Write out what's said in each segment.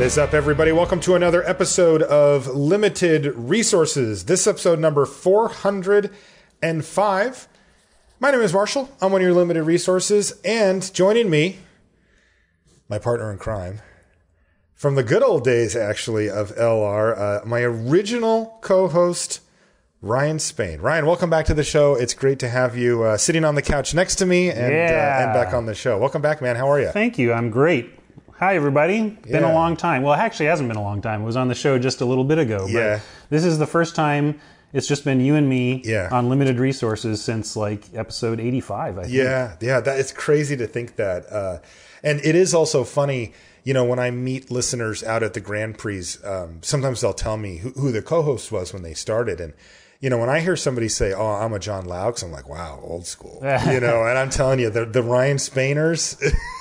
is up, everybody? Welcome to another episode of Limited Resources. This episode number 405. My name is Marshall. I'm one of your Limited Resources, and joining me, my partner in crime, from the good old days, actually, of LR, my original co-host, Ryan Spain. Ryan, welcome back to the show. It's great to have you sitting on the couch next to me and back on the show. Welcome back, man. How are you? Thank you. I'm great. Hi, everybody. Been a long time. Well, it actually hasn't been a long time. It was on the show just a little bit ago. But this is the first time it's just been you and me on Limited Resources since like episode 85, I think. Yeah. It's crazy to think that. And it is also funny, you know, when I meet listeners out at the Grand Prix, sometimes they'll tell me who the co-host was when they started. And, you know, when I hear somebody say, "Oh, I'm a John Laux," I'm like, "Wow, old school." You know, and I'm telling you, the Ryan Spainers.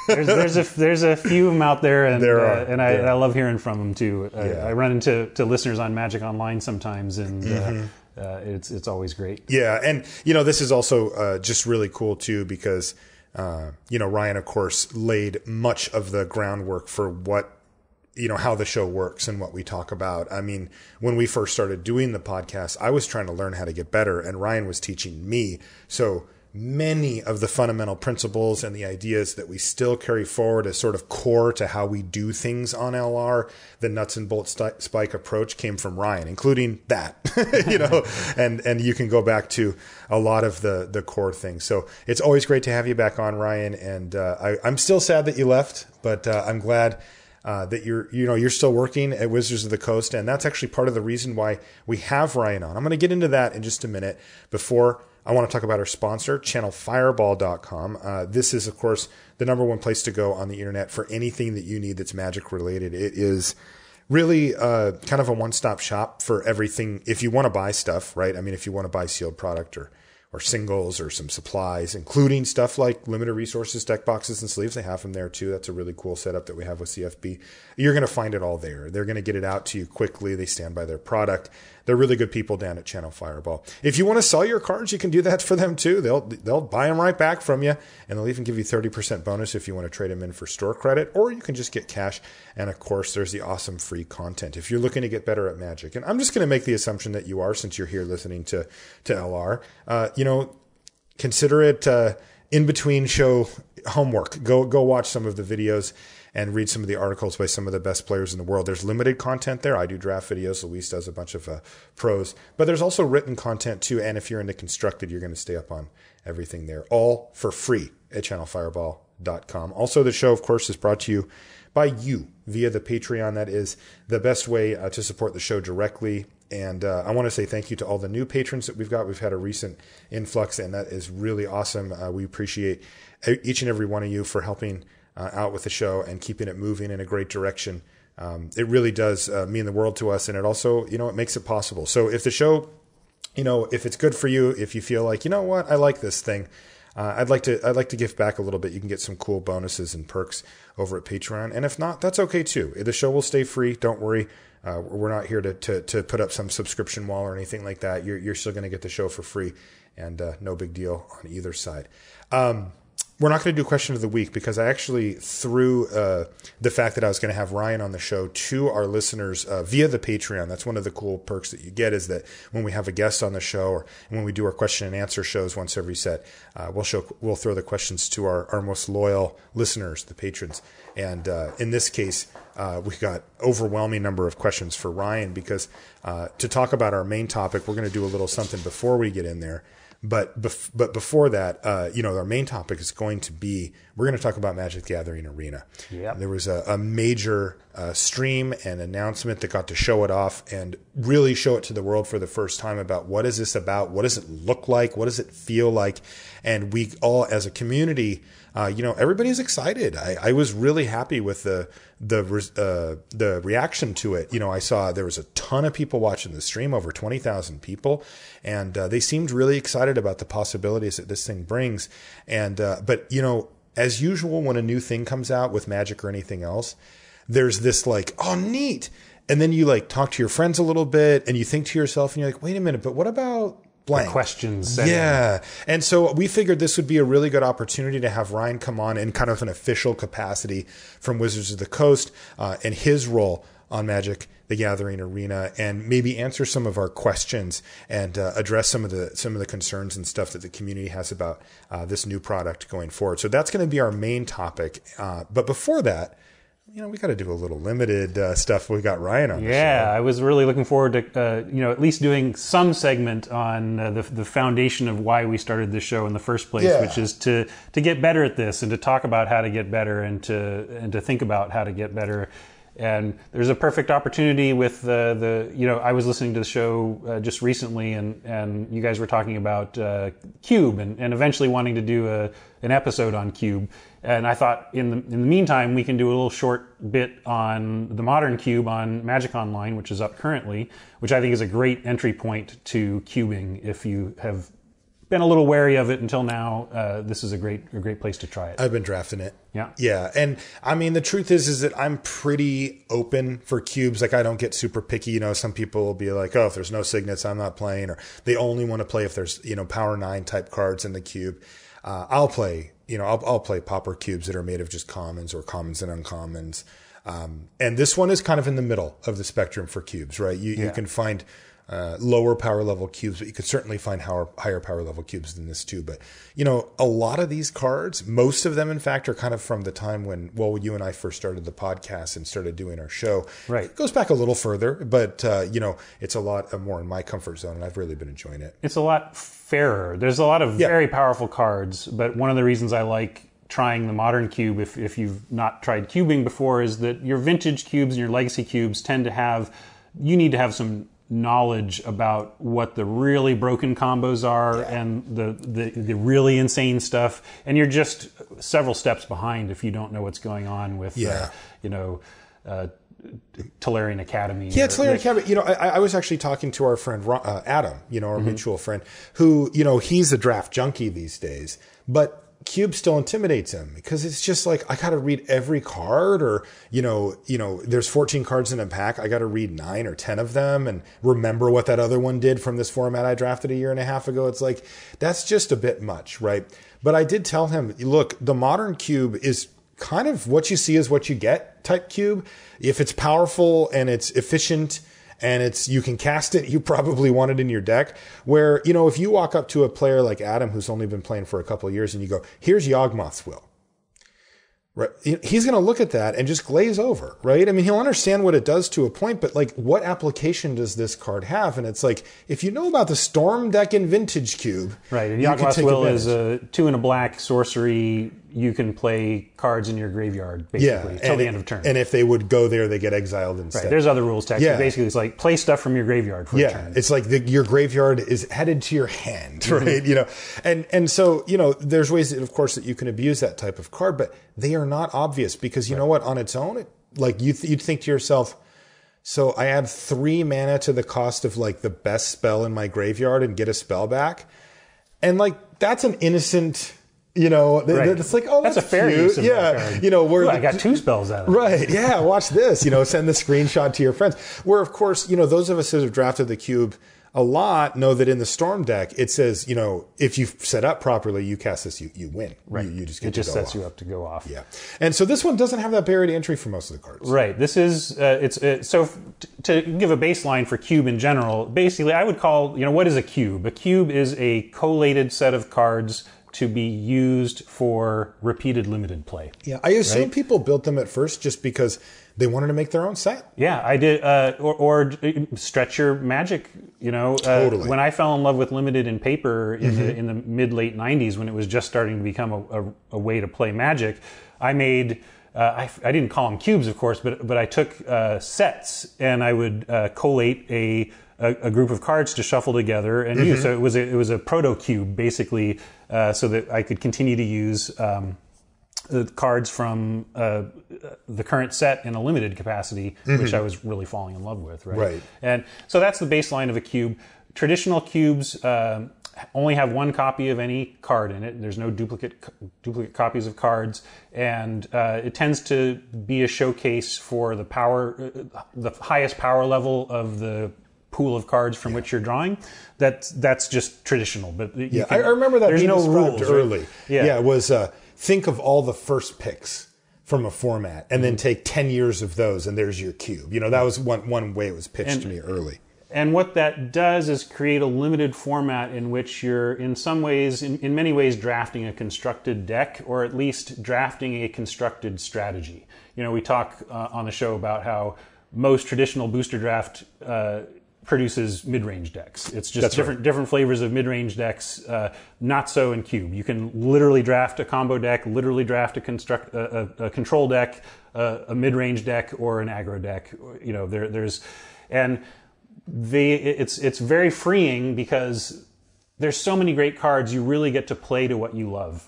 there's a few of them out there, and I love hearing from them too. I run into listeners on Magic Online sometimes, and it's always great. Yeah, and you know, this is also just really cool too because you know, Ryan, of course, laid much of the groundwork for what, you know, how the show works and what we talk about. I mean, when we first started doing the podcast, I was trying to learn how to get better, and Ryan was teaching me. So many of the fundamental principles and the ideas that we still carry forward as sort of core to how we do things on LR, the nuts and bolts spike approach, came from Ryan, including that, you know, and you can go back to a lot of the core things. So it's always great to have you back on, Ryan. And I'm still sad that you left, but I'm glad that you're still working at Wizards of the Coast, and that's actually part of the reason why we have Ryan on. I'm going to get into that in just a minute. Before, I want to talk about our sponsor, channelfireball.com. This is, of course, the number one place to go on the internet for anything that you need that's Magic related. It is really kind of a one-stop shop for everything. If you want to buy stuff, right? I mean, if you want to buy sealed product or singles or some supplies, including stuff like Limited Resources, deck boxes, and sleeves. They have them there too. That's a really cool setup that we have with CFB. You're going to find it all there. They're going to get it out to you quickly. They stand by their product. They're really good people down at Channel Fireball. If you want to sell your cards, you can do that for them too. They'll buy them right back from you, and they'll even give you 30% bonus if you want to trade them in for store credit, or you can just get cash. And of course, there's the awesome free content if you're looking to get better at Magic. And I'm just going to make the assumption that you are, since you're here listening to LR. You know, consider it in between show homework. Go watch some of the videos and read some of the articles by some of the best players in the world. There's limited content there. I do draft videos. Luis does a bunch of pros. But there's also written content too. And if you're into Constructed, you're going to stay up on everything there. All for free at channelfireball.com. Also, the show, of course, is brought to you by you via the Patreon. That is the best way to support the show directly. And I want to say thank you to all the new patrons that we've got. We've had a recent influx, and that is really awesome. We appreciate each and every one of you for helping out with the show and keeping it moving in a great direction. It really does mean the world to us, and it also, you know, it makes it possible. So if the show, you know, if it's good for you, if you feel like, you know what, I like this thing, I'd like to give back a little bit. You can get some cool bonuses and perks over at Patreon, and if not, that's okay too. The show will stay free. Don't worry. We're not here to put up some subscription wall or anything like that. You're still going to get the show for free, and no big deal on either side. We're not going to do question of the week because I actually threw the fact that I was going to have Ryan on the show to our listeners via the Patreon. That's one of the cool perks that you get, is that when we have a guest on the show, or when we do our question and answer shows once every set, we'll throw the questions to our most loyal listeners, the patrons. And in this case, we got overwhelming number of questions for Ryan because to talk about our main topic, we're going to do a little something before we get in there. But before that, you know, our main topic is going to be, we're going to talk about Magic the Gathering Arena. Yep. There was a major stream and announcement that got to show it off and really show it to the world for the first time about what is this about? What does it look like? What does it feel like? And we all, as a community, you know, everybody's excited. I was really happy with the reaction to it. You know, I saw there was a ton of people watching the stream, over 20,000 people, and they seemed really excited about the possibilities that this thing brings. And but you know, as usual, when a new thing comes out with Magic or anything else, there's this like, oh, neat. And then you like talk to your friends a little bit and you think to yourself and you're like, wait a minute, but what about blank. Questions. Yeah. And so we figured this would be a really good opportunity to have Ryan come on in kind of an official capacity from Wizards of the Coast and his role on Magic the Gathering Arena, and maybe answer some of our questions and address some of the concerns and stuff that the community has about this new product going forward. So that's going to be our main topic. But before that, we got to do a little limited stuff. We got Ryan on the show. Yeah, I was really looking forward to at least doing some segment on the foundation of why we started this show in the first place, which is to get better at this and to talk about how to get better and to think about how to get better. And there's a perfect opportunity with I was listening to the show just recently, and you guys were talking about Cube and eventually wanting to do an episode on Cube. And I thought in the meantime, we can do a little short bit on the modern Cube on Magic Online, which is up currently, which I think is a great entry point to cubing. If you have been a little wary of it until now, this is a great place to try it. I've been drafting it. Yeah. Yeah. And I mean, the truth is that I'm pretty open for cubes. Like, I don't get super picky. Some people will be like, oh, if there's no signets, I'm not playing, or they only want to play if there's, Power 9 type cards in the cube. I'll play, I'll play pauper cubes that are made of just commons or commons and uncommons. And this one is kind of in the middle of the spectrum for cubes, right? You can find lower power level cubes, but you could certainly find higher power level cubes than this too. But, a lot of these cards, most of them, in fact, are kind of from the time when you and I first started the podcast and started doing our show. Right. It goes back a little further, but, it's a lot more in my comfort zone, and I've really been enjoying it. It's a lot fairer. There's a lot of very powerful cards, but one of the reasons I like trying the modern cube, if you've not tried cubing before, is that your vintage cubes and your legacy cubes tend to you need to have some knowledge about what the really broken combos are and the really insane stuff, and you're just several steps behind if you don't know what's going on with Tolarian Academy. Yeah, Tolarian Academy. I was actually talking to our friend Adam, our mutual friend, who he's a draft junkie these days, but Cube still intimidates him because it's just like, I got to read every card, or, there's 14 cards in a pack. I got to read 9 or 10 of them and remember what that other one did from this format I drafted a year and a half ago. It's like, that's just a bit much, right? But I did tell him, look, the modern Cube is kind of what you see is what you get type Cube. If it's powerful and it's efficient and you can cast it, you probably want it in your deck. Where, if you walk up to a player like Adam, who's only been playing for a couple of years, and you go, here's Yawgmoth's Will. Right? He's going to look at that and just glaze over, right? I mean, he'll understand what it does to a point, but like, what application does this card have? And it's like, if you know about the Storm deck in Vintage Cube, right? And Yawgmoth's Will is a 2 and a black sorcery. You can play cards in your graveyard, basically, till the end of turn. And if they would go there, they get exiled instead. Right. There's other rules text. Yeah. Basically, it's like, play stuff from your graveyard for a turn. It's like your graveyard is headed to your hand, right? And so, there's ways, of course, that you can abuse that type of card, but they are not obvious because, you know what, on its own, you'd think to yourself, so I add 3 mana to the cost of like the best spell in my graveyard and get a spell back. And like, that's an innocent... it's like, oh, that's a fair cute. Use of that card. I got 2 spells out of it. Right. Yeah. Watch this, send the screenshot to your friends. Where, of course, those of us who have drafted the Cube a lot know that in the Storm deck, it says, if you set up properly, you cast this, you win. Right. You just get it just to go sets off. you up to go off. Yeah. And so this one doesn't have that barrier to entry for most of the cards. Right. This is, so to give a baseline for Cube in general, basically I would call, what is a Cube? A Cube is a collated set of cards to be used for repeated limited play. Yeah, I assume people built them at first just because they wanted to make their own set. Yeah, I did. Or stretch your Magic. Totally. When I fell in love with limited in paper in the mid-late 90s, when it was just starting to become a way to play Magic, I made... I didn't call them cubes, of course, but I took sets and I would collate a group of cards to shuffle together and use. So it was a proto cube, basically, so that I could continue to use cards from the current set in a limited capacity, which I was really falling in love with. Right. And so that's the baseline of a cube. Traditional cubes only have 1 copy of any card in it. There's no duplicate copies of cards, and it tends to be a showcase for the highest power level of the pool of cards from which you're drawing. That's just traditional. But I remember that there's being no described rules early. right? It was think of all the first picks from a format, and then take 10 years of those, and there's your cube. That was one way it was pitched to me early. And what that does is create a limited format in which you're, in some ways, in many ways, drafting a constructed deck, or at least drafting a constructed strategy. We talk on the show about how most traditional booster draft produces mid-range decks. It's just different flavors of mid-range decks. Not so in Cube. You can literally draft a combo deck, literally draft a control deck, a mid-range deck, or an aggro deck. It's very freeing because there's so many great cards. You really get to play to what you love.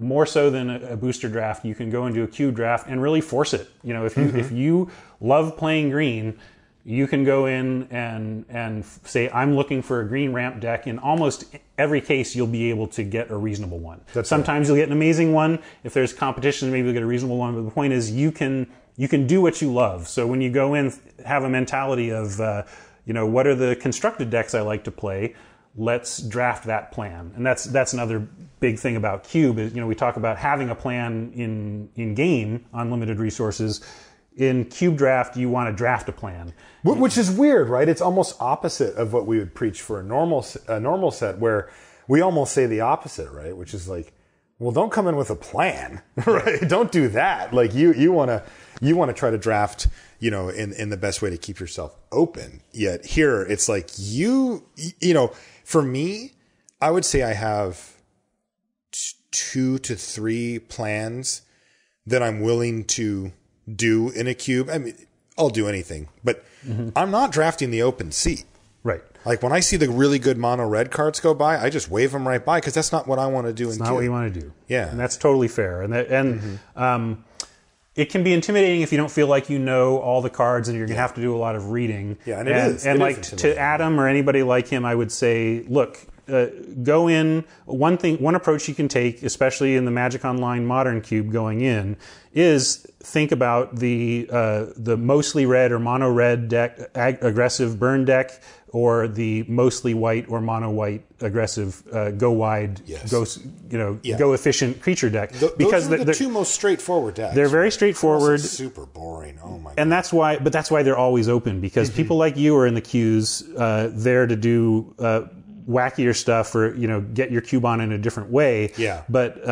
More so than a booster draft, you can go into a Cube draft and really force it. If you love playing green, you can go in and say, I'm looking for a green ramp deck. In almost every case, you'll be able to get a reasonable one. Sometimes you'll get an amazing one. If there's competition, maybe you'll get a reasonable one. But the point is, you can do what you love. So when you go in, have a mentality of, what are the constructed decks I like to play? Let's draft that plan. And that's another big thing about Cube is, we talk about having a plan in game on limited resources. In Cube Draft, you want to draft a plan. Which is weird, right? It's almost opposite of what we would preach for a normal set, where we almost say the opposite, right? Which is like, well, don't come in with a plan, right? Don't do that. Like you want to try to draft, in the best way to keep yourself open. Yet here, it's like for me, I would say I have 2 to 3 plans that I'm willing to do in a cube. I mean, I'll do anything, but I'm not drafting the open seat. Right. Like when I see the really good mono red cards go by, I just wave them right by because that's not what I want to do in cube. It's not what you want to do. Yeah. And that's totally fair. And it can be intimidating if you don't feel like you know all the cards and you're going to have to do a lot of reading. Yeah, and it is. And like to Adam or anybody like him, I would say, look, go in. One approach you can take, especially in the Magic Online Modern Cube going in, is think about the mostly red or mono red deck, aggressive burn deck, or the mostly white or mono white aggressive go wide, go efficient creature deck. Because those are the two most straightforward decks. They're very straightforward. Super boring. Oh my god. And that's why they're always open, because people like you are in the queues there to do wackier stuff or get your cube on in a different way. Yeah. But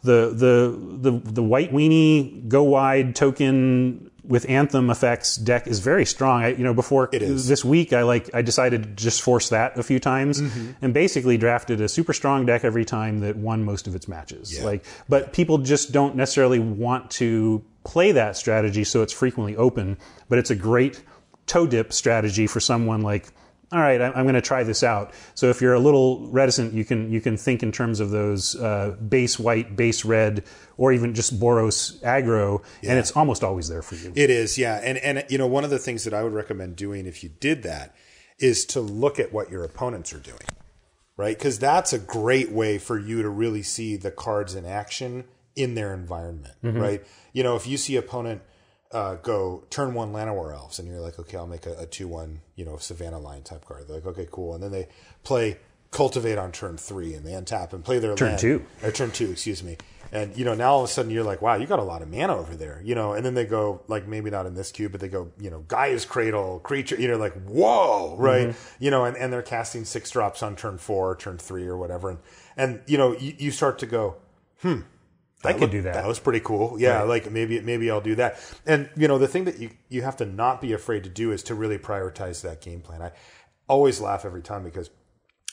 the white weenie go wide token with Anthem effects deck is very strong. Before this week, I decided to just force that a few times and basically drafted a super strong deck every time that won most of its matches. Yeah. But people just don't necessarily want to play that strategy, so it's frequently open. But it's a great toe dip strategy for someone like, all right, I'm going to try this out. So if you're a little reticent, you can think in terms of those base white, base red, or even just Boros aggro, and it's almost always there for you. It is, yeah. And one of the things that I would recommend doing if you did that is to look at what your opponents are doing, right? Because that's a great way for you to really see the cards in action in their environment, right? If you see opponent go turn 1 Llanowar Elves, and you're like, okay, I'll make a 2/1, Savannah Lion type card. They're like, okay, cool. And then they play Cultivate on turn 3, and they untap and play their turn 2. Or turn 2, excuse me. And, now all of a sudden you're like, wow, you got a lot of mana over there, and then they go, like, maybe not in this cube, but they go, Gaia's Cradle, creature, like, whoa, right? And they're casting 6 drops on turn 4, turn 3, or whatever. And you start to go, I could do that. That was pretty cool. Yeah, right. Like maybe I'll do that. And the thing that you have to not be afraid to do is to really prioritize that game plan. I always laugh every time because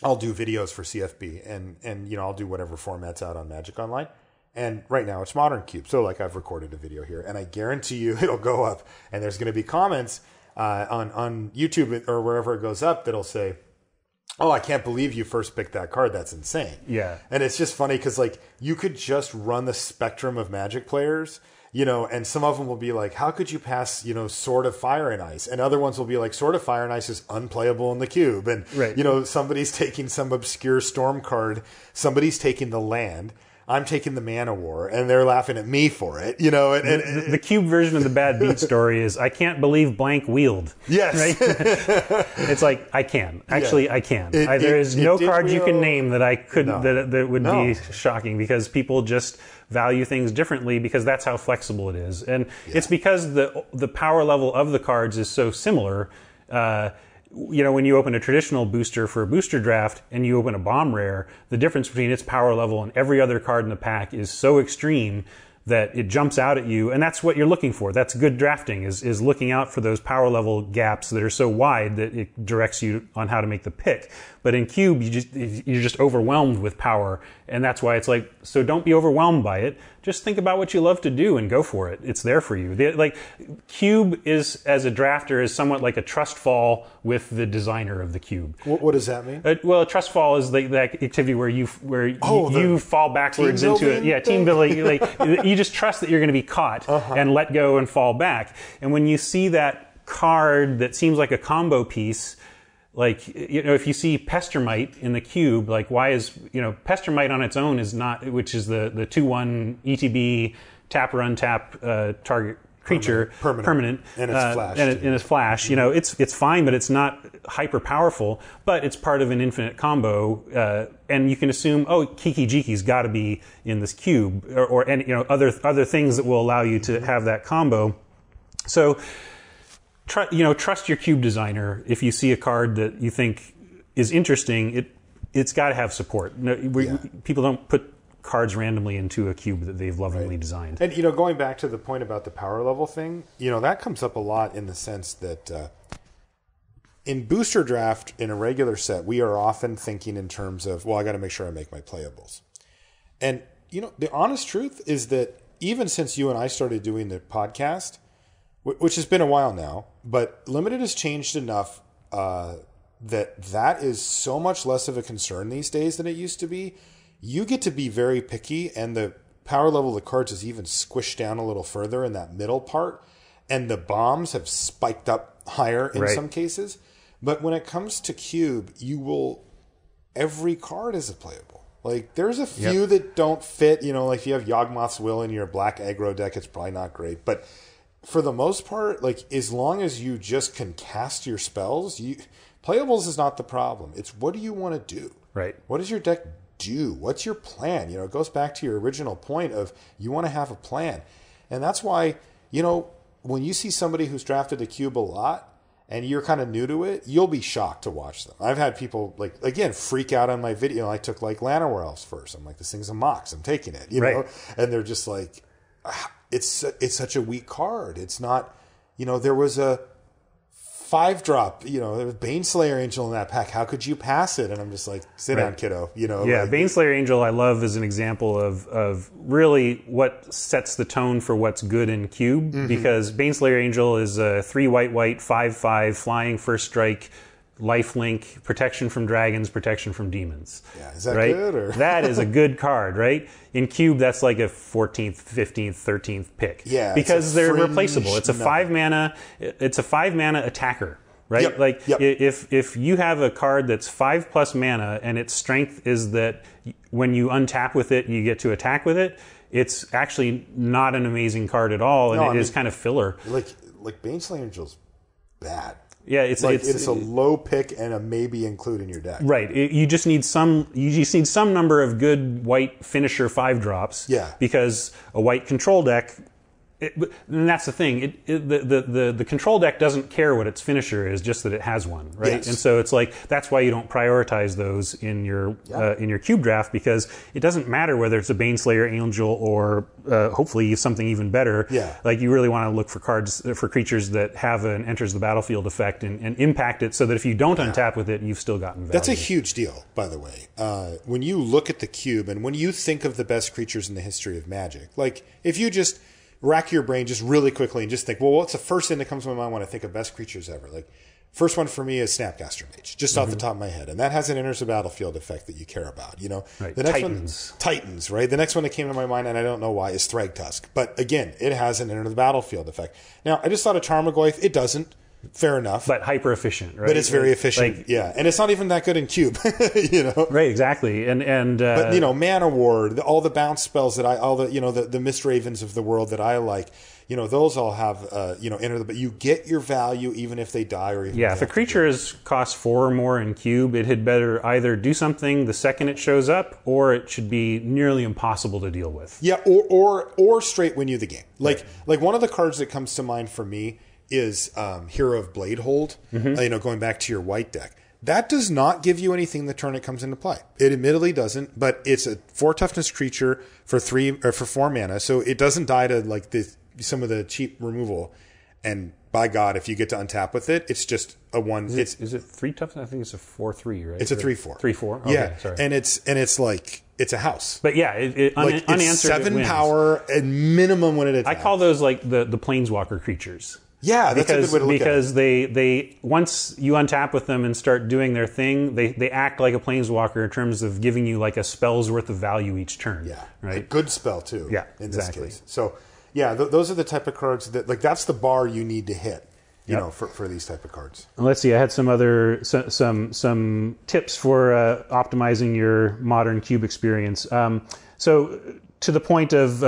I'll do videos for CFB and I'll do whatever format's out on Magic Online. And right now it's Modern Cube. So like I've recorded a video here and I guarantee you it'll go up and there's going to be comments on YouTube or wherever it goes up that'll say, oh, I can't believe you first picked that card. That's insane. Yeah. And it's just funny because like you could just run the spectrum of Magic players, and some of them will be like, how could you pass, Sword of Fire and Ice? And other ones will be like, Sword of Fire and Ice is unplayable in the cube. And, right. Somebody's taking some obscure storm card. Somebody's taking the land. I'm taking the Man of War, and they're laughing at me for it, you know. And the cube version of the Bad Beat story is, I can't believe blank wheeled. Yes. Right? It's like, I can. Actually, I can. There is no card you can name that I couldn't, that would be shocking, because people just value things differently, because that's how flexible it is. And it's because the power level of the cards is so similar. You know, when you open a traditional booster for a booster draft and you open a bomb rare, the difference between its power level and every other card in the pack is so extreme that it jumps out at you, and that's what you're looking for. That's good drafting, is looking out for those power level gaps that are so wide that it directs you on how to make the pick. But in Cube, you're just overwhelmed with power, and that's why it's like, so don't be overwhelmed by it. Just think about what you love to do and go for it. It's there for you. Like, Cube is, as a drafter, is somewhat like a trust fall with the designer of the Cube. What does that mean? Well, a trust fall is that activity where you fall backwards into it. Yeah, team building. Like, you just trust that you're going to be caught and let go and fall back. And when you see that card that seems like a combo piece, like, you know, if you see Pestermite in the Cube, like, why is, you know, Pestermite on its own is not, which is the 2/1 ETB tap or untap target creature, permanent, and it's flash, and it's flash. You know, it's fine, but it's not hyper powerful. But it's part of an infinite combo, and you can assume, oh, Kiki Jiki's got to be in this Cube, or any, you know, other things that will allow you to have that combo. So, trust your Cube designer. If you see a card that you think is interesting, it's got to have support. People don't put cards randomly into a Cube that they've lovingly designed. And, you know, going back to the point about the power level thing, you know, that comes up a lot in the sense that in booster draft, in a regular set, we are often thinking in terms of, well, I got to make sure I make my playables. And, you know, the honest truth is that even since you and I started doing the podcast, which has been a while now, but Limited has changed enough that is so much less of a concern these days than it used to be. You get to be very picky, and the power level of the cards is even squished down a little further in that middle part, and the bombs have spiked up higher in some cases. But when it comes to Cube, every card is a playable. Like, there's a few that don't fit, you know, like if you have Yawgmoth's Will in your black aggro deck, it's probably not great. But for the most part, like, as long as you just can cast your spells, playables is not the problem. It's what do you want to do? Right. What does your deck do? What's your plan? You know, it goes back to your original point of you want to have a plan. And that's why, you know, when you see somebody who's drafted a Cube a lot and you're kind of new to it, you'll be shocked to watch them. I've had people, like, again, freak out on my video. I took, like, Llanowar Elves first. I'm like, this thing's a Mox. I'm taking it, you know? And they're just like, it's such a weak card. It's not, you know, there was a 5-drop, you know, there was Baneslayer Angel in that pack. How could you pass it? And I'm just like, sit down, kiddo. You know, yeah, like, Baneslayer Angel I love as an example of really what sets the tone for what's good in Cube, because Baneslayer Angel is a 3/white 5/5 flying first strike, lifelink, protection from dragons, protection from demons. Yeah, is that good? Or? That is a good card, right? In Cube, that's like a 14th, 15th, 13th pick. Yeah, because they're replaceable. It's a 5-mana. It's a 5-mana attacker, right? If you have a card that's 5+ mana and its strength is that when you untap with it, you get to attack with it, it's actually not an amazing card at all, and it is kind of filler. Like Baneslayer Angel's bad. Yeah, it's a low pick and a maybe include in your deck. Right. You just need some number of good white finisher 5-drops. Yeah. Because a white control deck, and that's the thing. The control deck doesn't care what its finisher is, just that it has one, right? Yes. And so it's like that's why you don't prioritize those in your Cube draft, because it doesn't matter whether it's a Baneslayer Angel or hopefully something even better. Yeah. Like, you really want to look for cards for creatures that have an enters the battlefield effect and impact it, so that if you don't untap with it, you've still gotten value. That's a huge deal, by the way. When you look at the Cube and when you think of the best creatures in the history of Magic, like, if you just rack your brain just really quickly and just think, well, what's the first thing that comes to my mind when I think of best creatures ever? Like, first one for me is Snapcaster Mage, just off the top of my head. And that has an enters the battlefield effect that you care about, you know? Right. The next Titans, right? The next one that came to my mind, and I don't know why, is Thragtusk. But again, it has an enter the battlefield effect. Now, I just thought of Tarmogoyf. It doesn't. Fair enough. But hyper efficient, right? But it's very efficient, like, yeah. And it's not even that good in Cube, you know? Right, exactly. But, you know, Mana Ward, all the bounce spells that the Mist Ravens of the world that I like, you know, those all have, but you get your value even if they die or even if a creature costs 4 or more in Cube, it had better either do something the second it shows up, or it should be nearly impossible to deal with. Yeah, or straight win you the game. Like one of the cards that comes to mind for me is Hero of Bladehold, going back to your white deck. That does not give you anything the turn it comes into play. It admittedly doesn't, but it's a 4 toughness creature for 4 mana, so it doesn't die to like some of the cheap removal. And by God, if you get to untap with it, it's just a 1. Is it 3 toughness? I think it's a 4/3, right? It's a 3/4. 3/4. Okay, yeah, sorry. And it's like it's a house. But yeah, unanswered. It's 7 power at minimum when it attacks. I call those like the planeswalker creatures. Yeah, that's a good way to look at it. Because they once you untap with them and start doing their thing, they act like a planeswalker in terms of giving you like a spell's worth of value each turn. Yeah, right. A good spell too. Yeah, in exactly. this case. So yeah, those are the type of cards that that's the bar you need to hit. You know, for these type of cards. Let's see. I had some other some tips for optimizing your modern Cube experience. So to the point of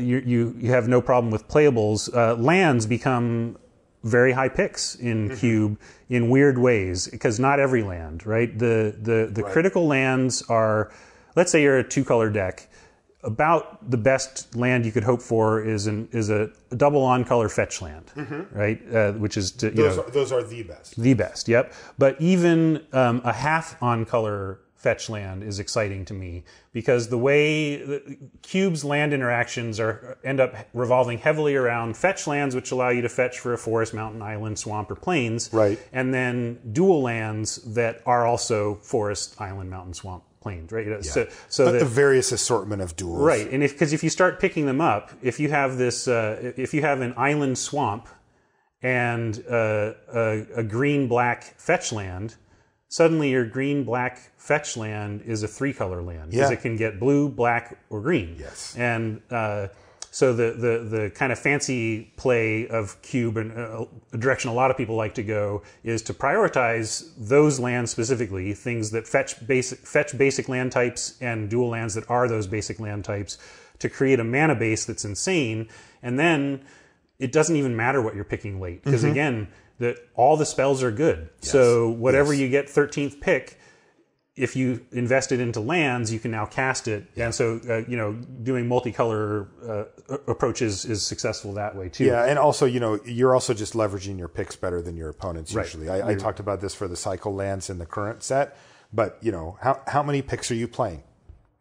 you have no problem with playables, lands become very high picks in Cube in weird ways, because not every land, right? The critical lands are, let's say you're a 2-color deck. About the best land you could hope for is a double on-color fetch land, right? Which is those are the best. The best, yep. But even a half on-color fetch land is exciting to me, because the way Cube's land interactions end up revolving heavily around fetch lands, which allow you to fetch for a forest, mountain, island, swamp, or plains, right? And then dual lands that are also forest, island, mountain, swamp, plains, right? Yeah. So the various assortment of duals, right? And because if you start picking them up, if you have this, if you have an island swamp and a green-black fetch land, suddenly your green-black fetch land is a 3-color land, because it can get blue, black, or green. Yes. And so the kind of fancy play of Cube, and a direction a lot of people like to go, is to prioritize those lands specifically, things that fetch basic land types and dual lands that are those basic land types, to create a mana base that's insane. And then it doesn't even matter what you're picking late, because again, all the spells are good. Yes. So whatever you get 13th pick, if you invest it into lands, you can now cast it. And so, doing multicolor approaches is successful that way too. Yeah, and also, you're also just leveraging your picks better than your opponents usually. Right. I talked about this for the cycle lands in the current set, but, how many picks are you playing?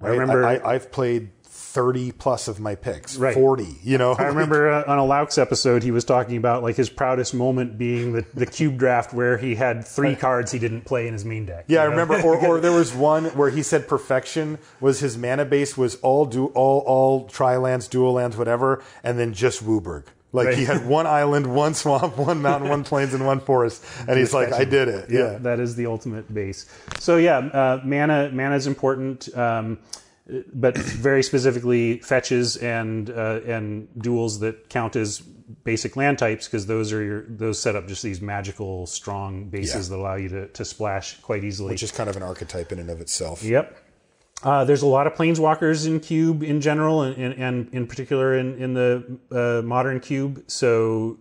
Right? I remember I've played 30 plus of my picks, right. 40, I remember on a Laux episode, he was talking about like his proudest moment being the Cube draft where he had 3 cards he didn't play in his main deck. Yeah, I remember, or there was one where he said Perfection was his mana base was all tri-lands, dual lands, whatever, and then just Wooburg. Like he had 1 island, 1 swamp, 1 mountain, 1 plains, and 1 forest, and he's like, I did it. Yeah, that is the ultimate base. So mana is important. But very specifically fetches and duals that count as basic land types, because those set up just these magical strong bases that allow you to splash quite easily. Which is kind of an archetype in and of itself. Yep. There's a lot of planeswalkers in Cube in general, and in particular in the modern Cube. So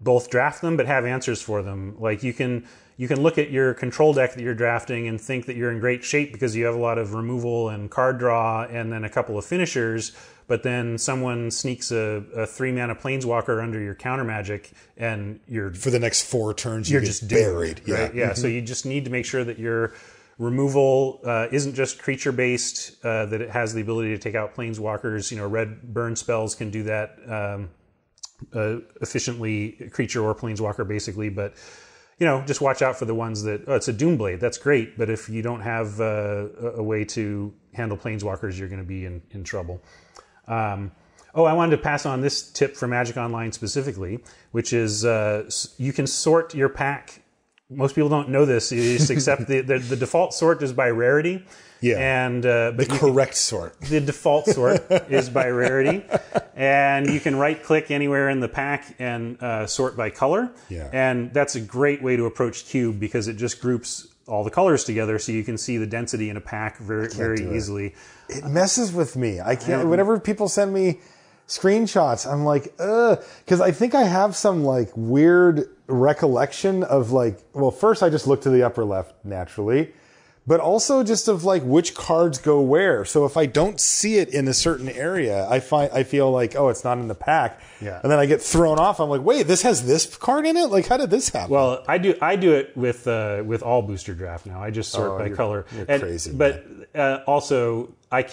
both draft them, but have answers for them. Like you can look at your control deck that you're drafting and think that you're in great shape because you have a lot of removal and card draw and then a couple of finishers, but then someone sneaks a 3-mana planeswalker under your counter magic and you're... For the next 4 turns, you're just buried. Right? Yeah. So you just need to make sure that your removal isn't just creature-based, that it has the ability to take out planeswalkers. Red burn spells can do that efficiently, creature or planeswalker basically, but... just watch out for the ones that, it's a Doomblade, that's great, but if you don't have a way to handle planeswalkers, you're going to be in trouble. I wanted to pass on this tip for Magic Online specifically, which is you can sort your pack most people don't know this, except the default sort is by rarity. Yeah. And the correct sort. The default sort is by rarity, and you can right-click anywhere in the pack and sort by color. Yeah. And that's a great way to approach Cube because it just groups all the colors together, so you can see the density in a pack very easily. It messes with me. I can't. Whenever people send me screenshots, I'm like, ugh, because I think I have some like weird recollection of like. Well, first I just look to the upper left naturally. But also just of like which cards go where. So if I don't see it in a certain area, I feel like, oh, it's not in the pack. Yeah. And then I get thrown off. I'm like, wait, this has this card in it? Like, how did this happen? Well, I do it with all booster draft now. I just sort by color. You're crazy. But also I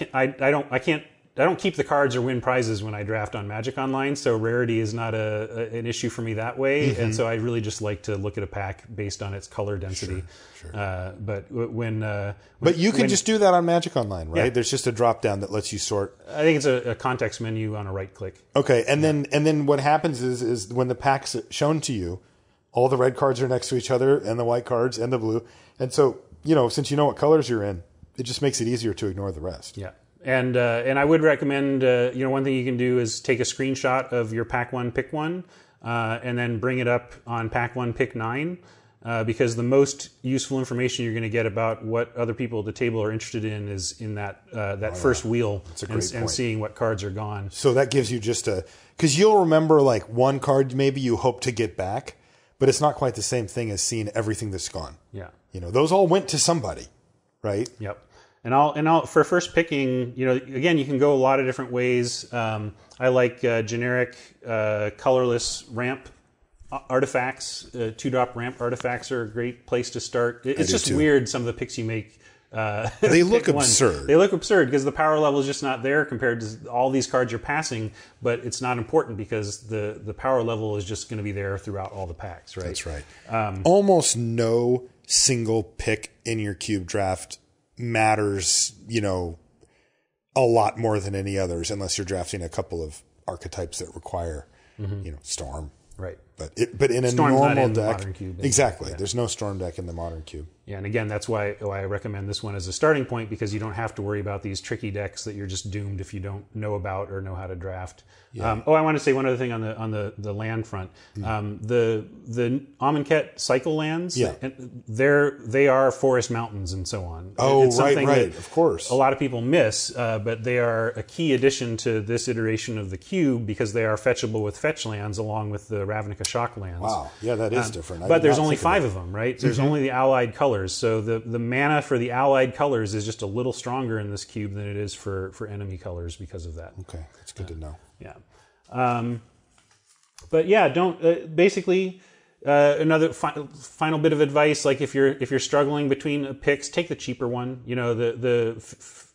don't keep the cards or win prizes when I draft on Magic Online, so rarity is not an issue for me that way. Mm-hmm. And so I really just like to look at a pack based on its color density. Sure. But you can just do that on Magic Online, right? Yeah. There's just a drop down that lets you sort. I think it's a context menu on a right click. Okay, and then what happens is when the pack's shown to you, all the red cards are next to each other, and the white cards, and the blue. And so, since you know what colors you're in, it just makes it easier to ignore the rest. Yeah. And I would recommend, one thing you can do is take a screenshot of your pack 1, pick 1, and then bring it up on pack 1, pick 9, because the most useful information you're going to get about what other people at the table are interested in is in that first wheel and seeing what cards are gone. So that gives you just because you'll remember like one card maybe you hope to get back, but it's not quite the same thing as seeing everything that's gone. Yeah. Those all went to somebody, right? Yep. And I'll for first picking, again, you can go a lot of different ways. I like generic colorless ramp artifacts. 2-drop ramp artifacts are a great place to start. It's just weird, some of the picks you make. They look absurd. They look absurd because the power level is just not there compared to all these cards you're passing, but it's not important because the power level is just going to be there throughout all the packs, right? That's right. Almost no single pick in your cube draft matters, a lot more than any others, unless you're drafting a couple of archetypes that require, Storm. Right. But in a Storm's normal not in deck, the modern cube, exactly. Yeah. There's no Storm deck in the modern cube. Yeah, and again, that's why I recommend this one as a starting point, because you don't have to worry about these tricky decks that you're just doomed if you don't know about or know how to draft. Yeah. I want to say one other thing on the land front. The Amonkhet cycle lands, they are forest mountains and so on. Oh, it's right, of course. A lot of people miss, but they are a key addition to this iteration of the cube because they are fetchable with fetch lands along with the Ravnica Shock lands. Wow, yeah, that is different. But there's only 5 of them, right? There's only the allied colors. So the mana for the allied colors is just a little stronger in this cube than it is for enemy colors because of that. Okay, that's good to know. Yeah. But yeah, don't basically another final bit of advice, like if you're struggling between picks, take the cheaper one.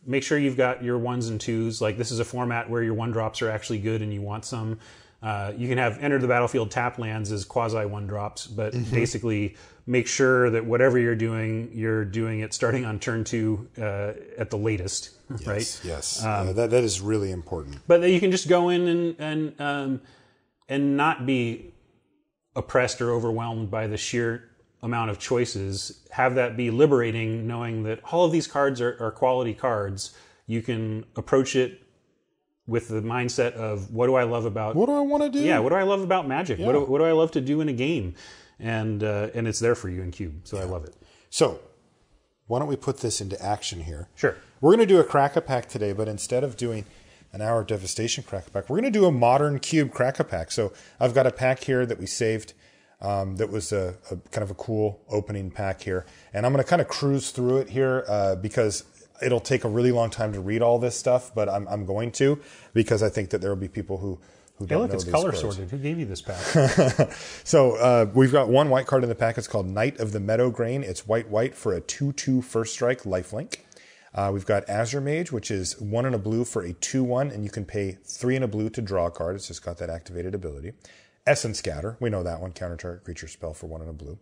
Make sure you've got your 1s and 2s. Like this is a format where your 1-drops are actually good and you want some. You can have enter the battlefield tap lands as quasi 1-drops, but basically make sure that whatever you're doing it starting on turn 2 at the latest, right? Yes, that is really important. But you can just go in and not be oppressed or overwhelmed by the sheer amount of choices. Have that be liberating, knowing that all of these cards are quality cards. You can approach it with the mindset of what do I love about... What do I want to do? Yeah, what do I love about Magic? Yeah. What do I love to do in a game? And it's there for you in Cube, so I love it. So, why don't we put this into action here? Sure. We're going to do a Crack-A-Pack today, but instead of doing an Hour of Devastation Crack-A-Pack, we're going to do a Modern Cube Crack-A-Pack. So, I've got a pack here that we saved that was a kind of a cool opening pack here. And I'm going to kind of cruise through it here because... it'll take a really long time to read all this stuff, but I'm going to, because I think that there will be people who don't know it's these color cards. sorted. Who gave you this pack? So we've got one white card in the pack. It's called Knight of the Meadow Grain. It's white for a 2/2 first strike lifelink. We've got Azure Mage, which is 1 and a blue for a 2/1, and you can pay 3 and a blue to draw a card. It's just got that activated ability. Essence Scatter, we know that one, counter target creature spell for 1 and a blue.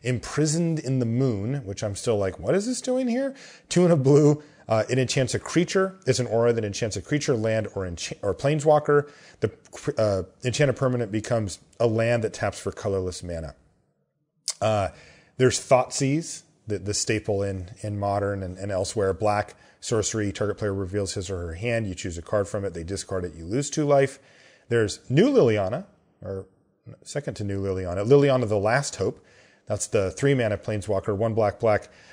Imprisoned in the Moon, which I'm still like, what is this doing here? 2 and a blue. It enchants a creature. It's an aura that enchants a creature, land, or planeswalker. The enchanted permanent becomes a land that taps for colorless mana. There's Thoughtseize, the staple in Modern and elsewhere. Black sorcery, target player reveals his or her hand. You choose a card from it. They discard it. You lose 2 life. There's New Liliana, or second to New Liliana. Liliana the Last Hope. That's the 3-mana Planeswalker, 1 black,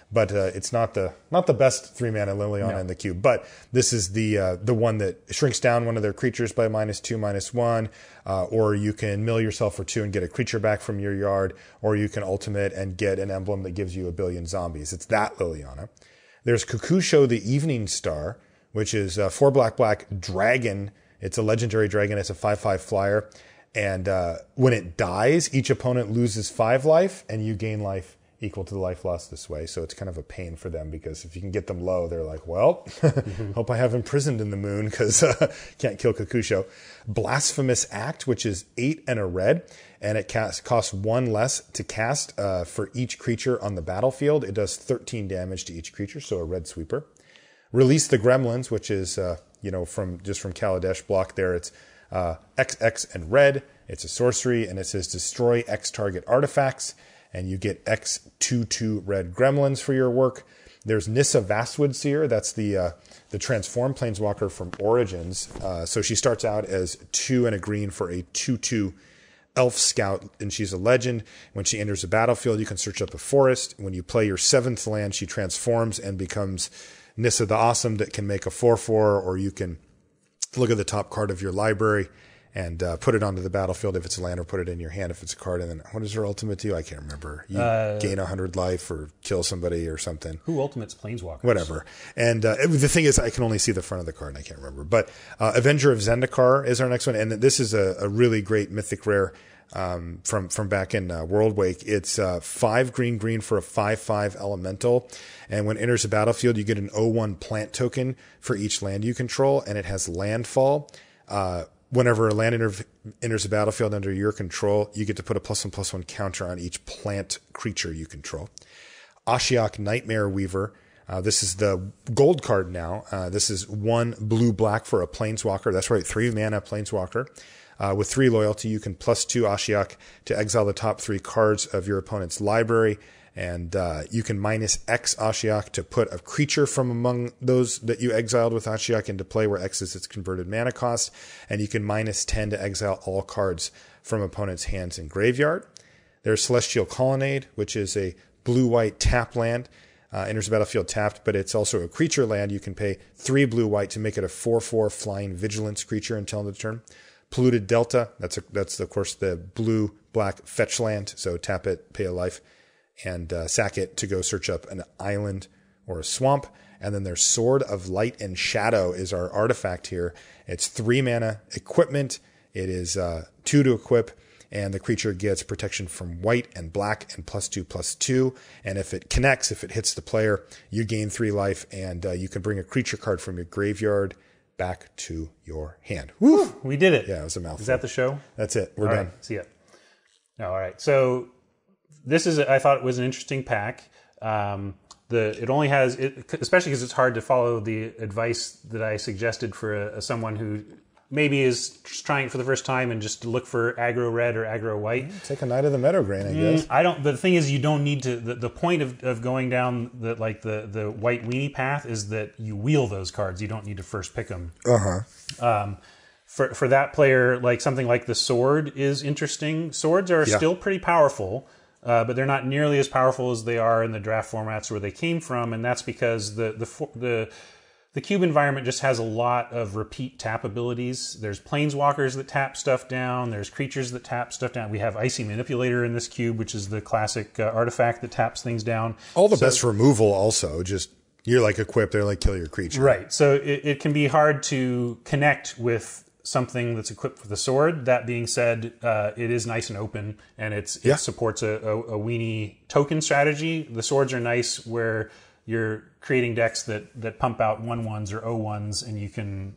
but it's not the best 3-mana Liliana in the cube. But this is the one that shrinks down one of their creatures by -2/-1, or you can mill yourself for 2 and get a creature back from your yard, or you can ultimate and get an emblem that gives you a billion zombies. It's that Liliana. There's Kukusho the Evening Star, which is 4 black dragon. It's a legendary dragon. It's a 5/5 flyer. And when it dies, each opponent loses 5 life, and you gain life equal to the life lost this way. So it's kind of a pain for them, because if you can get them low, they're like, well, hope I have Imprisoned in the Moon, because can't kill Kukusho. Blasphemous Act, which is 8 and a red, and it costs 1 less to cast for each creature on the battlefield. It does 13 damage to each creature, so a red sweeper. Release the Gremlins, which is from Kaladesh block there. It's XX and red. It's a sorcery, and it says destroy X target artifacts, and you get X 2/2 red gremlins for your work. There's Nissa Vastwood Seer. That's the transform planeswalker from Origins. So she starts out as 2 and a green for a 2/2 elf scout, and she's a legend. When she enters the battlefield, you can search up a forest. When you play your 7th land, she transforms and becomes Nissa the Awesome, that can make a 4/4, or you can look at the top card of your library and put it onto the battlefield if it's a land, or put it in your hand if it's a card. And then what does her ultimate do? I can't remember. You gain 100 life or kill somebody or something. Who ultimates Planeswalkers? Whatever. And the thing is, I can only see the front of the card, and I can't remember. But Avenger of Zendikar is our next one. And this is a really great mythic rare from back in World Wake. It's 5 green for a 5/5 elemental. And when it enters the battlefield, you get an 0/1 plant token for each land you control, and it has landfall. Whenever a land enters the battlefield under your control, you get to put a +1/+1 counter on each plant creature you control. Ashiok Nightmare Weaver. This is the gold card now. This is 1 blue-black for a planeswalker. That's right, 3-mana planeswalker. With 3 loyalty, you can +2 Ashiok to exile the top 3 cards of your opponent's library. And you can -X Ashiok to put a creature from among those that you exiled with Ashiok into play, where X is its converted mana cost. And you can -10 to exile all cards from opponent's hands and graveyard. There's Celestial Colonnade, which is a blue-white tap land. Enters the battlefield tapped, but it's also a creature land. You can pay 3 blue-white to make it a 4/4 flying vigilance creature until end of turn. Polluted Delta, that's of course the blue-black fetch land. So tap it, pay a life, and sack it to go search up an island or a swamp. And then there's Sword of Light and Shadow is our artifact here. It's 3 mana equipment. It is 2 to equip, and the creature gets protection from white and black and +2/+2. And if it connects, if it hits the player, you gain 3 life, and you can bring a creature card from your graveyard back to your hand. Woo! We did it. Yeah, it was a mouthful. Is that the show? That's it. We're done. See ya. All right. So this is, I thought it was an interesting pack. It only has, especially because it's hard to follow the advice that I suggested for someone who maybe is just trying it for the first time and just to look for aggro red or aggro white. Take a Knight of the Meadowgrain, I guess. But the thing is, you don't need to. The point of going down the white weenie path is that you wheel those cards. You don't need to first pick them. For that player, like something like the sword is interesting. Swords are still pretty powerful. But they're not nearly as powerful as they are in the draft formats where they came from, and that's because the cube environment just has a lot of repeat tap abilities. There's planeswalkers that tap stuff down. There's creatures that tap stuff down. We have Icy Manipulator in this cube, which is the classic artifact that taps things down. All the best removal also. Just you're like equipped, they're like kill your creature. Right. So it can be hard to connect with something that's equipped with a sword. That being said, it is nice and open, and it supports a weenie token strategy. The swords are nice where you're creating decks that pump out 1/1s or 0/1s, and you can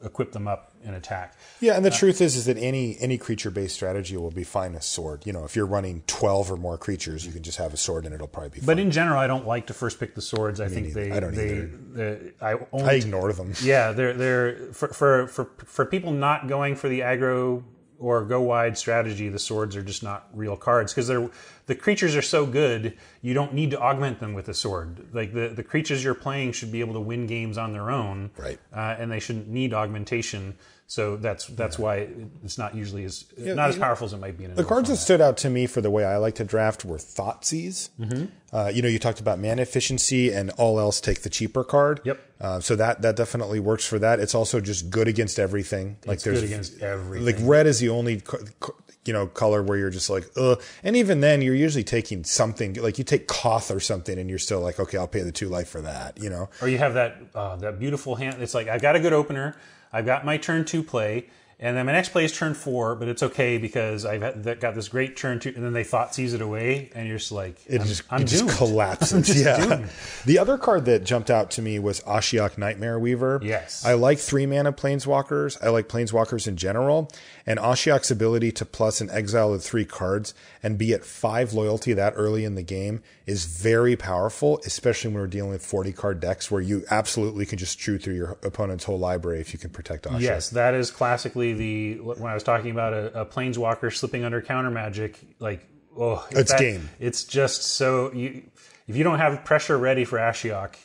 equip them up and attack. Yeah, and the truth is that any creature-based strategy will be fine as sword. You know, if you're running 12 or more creatures, you can just have a sword and it'll probably be fine. But in general, I don't like to first pick the swords. I think I don't either. I ignore them. Yeah, they're for people not going for the aggro or go wide strategy, the swords are just not real cards because the creatures are so good. You don't need to augment them with a sword. Like the creatures you're playing should be able to win games on their own, right? And they shouldn't need augmentation. So that's why it's not usually as not as powerful as it might be in the cards that stood out to me for the way I like to draft were Thoughtseize. You talked about mana efficiency and all else take the cheaper card. Yep. So that definitely works for that. It's also just good against everything. Like there's good against everything. Like red is the only color where you're just like, ugh. And even then, you're usually taking something like you take Koth or something, and you're still like, okay, I'll pay the 2 life for that. Or you have that beautiful hand. It's like I've got a good opener. I've got my turn 2 play, and then my next play is turn 4, but it's okay because I've got this great turn 2, and then they Thoughtseize it away, and you're just like, it just collapses. I'm just doomed. The other card that jumped out to me was Ashiok Nightmare Weaver. Yes. I like 3 mana Planeswalkers. I like Planeswalkers in general, and Ashiok's ability to plus an exile of 3 cards and be at 5 loyalty that early in the game is very powerful, especially when we're dealing with 40-card decks where you absolutely can just chew through your opponent's whole library if you can protect Ashiok. Yes, that is classically when I was talking about a Planeswalker slipping under counter magic, like, it's game. It's just so, if you don't have pressure ready for Ashiok,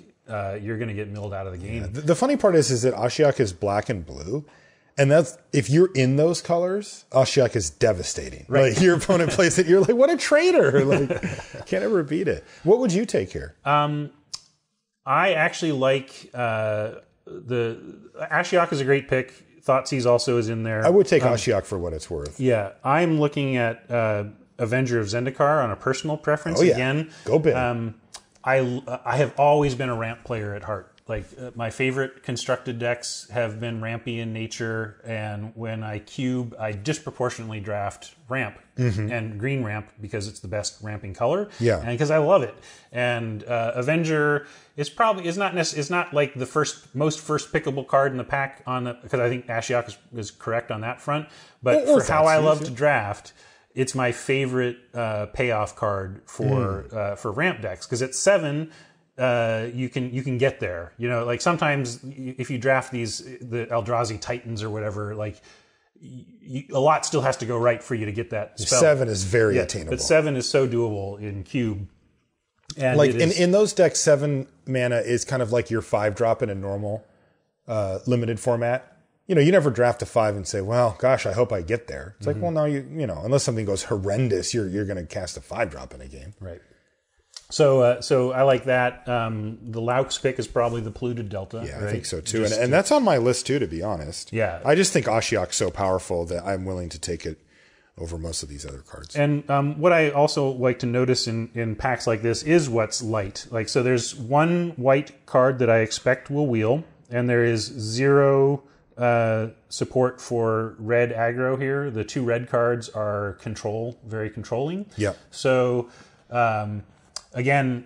you're going to get milled out of the game. Yeah. The funny part is that Ashiok is black and blue. And that's, if you're in those colors, Ashiok is devastating. Right. Like your opponent plays it, you're like, what a traitor. Like, can't ever beat it. What would you take here? I actually like, the Ashiok is a great pick. Thoughtseize also is in there. I would take Ashiok for what it's worth. Yeah. I'm looking at, Avenger of Zendikar on a personal preference. Again, go big. I have always been a ramp player at heart. Like my favorite constructed decks have been rampy in nature, and when I cube, I disproportionately draft ramp and green ramp because it's the best ramping color. Yeah, and because I love it. And Avenger is not like the most first pickable card in the pack because I think Ashiok is correct on that front. But for how I love to draft, it's my favorite payoff card for ramp decks because at 7. You can get there. Like sometimes if you draft the Eldrazi Titans or whatever, like a lot still has to go right for you to get that spell. 7 is very attainable. But 7 is so doable in Cube. And like in those decks, 7 mana is kind of like your 5-drop in a normal limited format. You never draft a 5 and say, well, gosh, I hope I get there. It's like, well, no, unless something goes horrendous, you're going to cast a 5-drop in a game. Right. So I like that. The Laux pick is probably the Polluted Delta. Yeah, right? I think so too. And that's on my list too, to be honest. Yeah. I just think Ashiok's so powerful that I'm willing to take it over most of these other cards. And what I also like to notice in packs like this is what's light. Like, so there's one white card that I expect will wheel, and there is 0 support for red aggro here. The 2 red cards are very controlling. Yeah. So, again,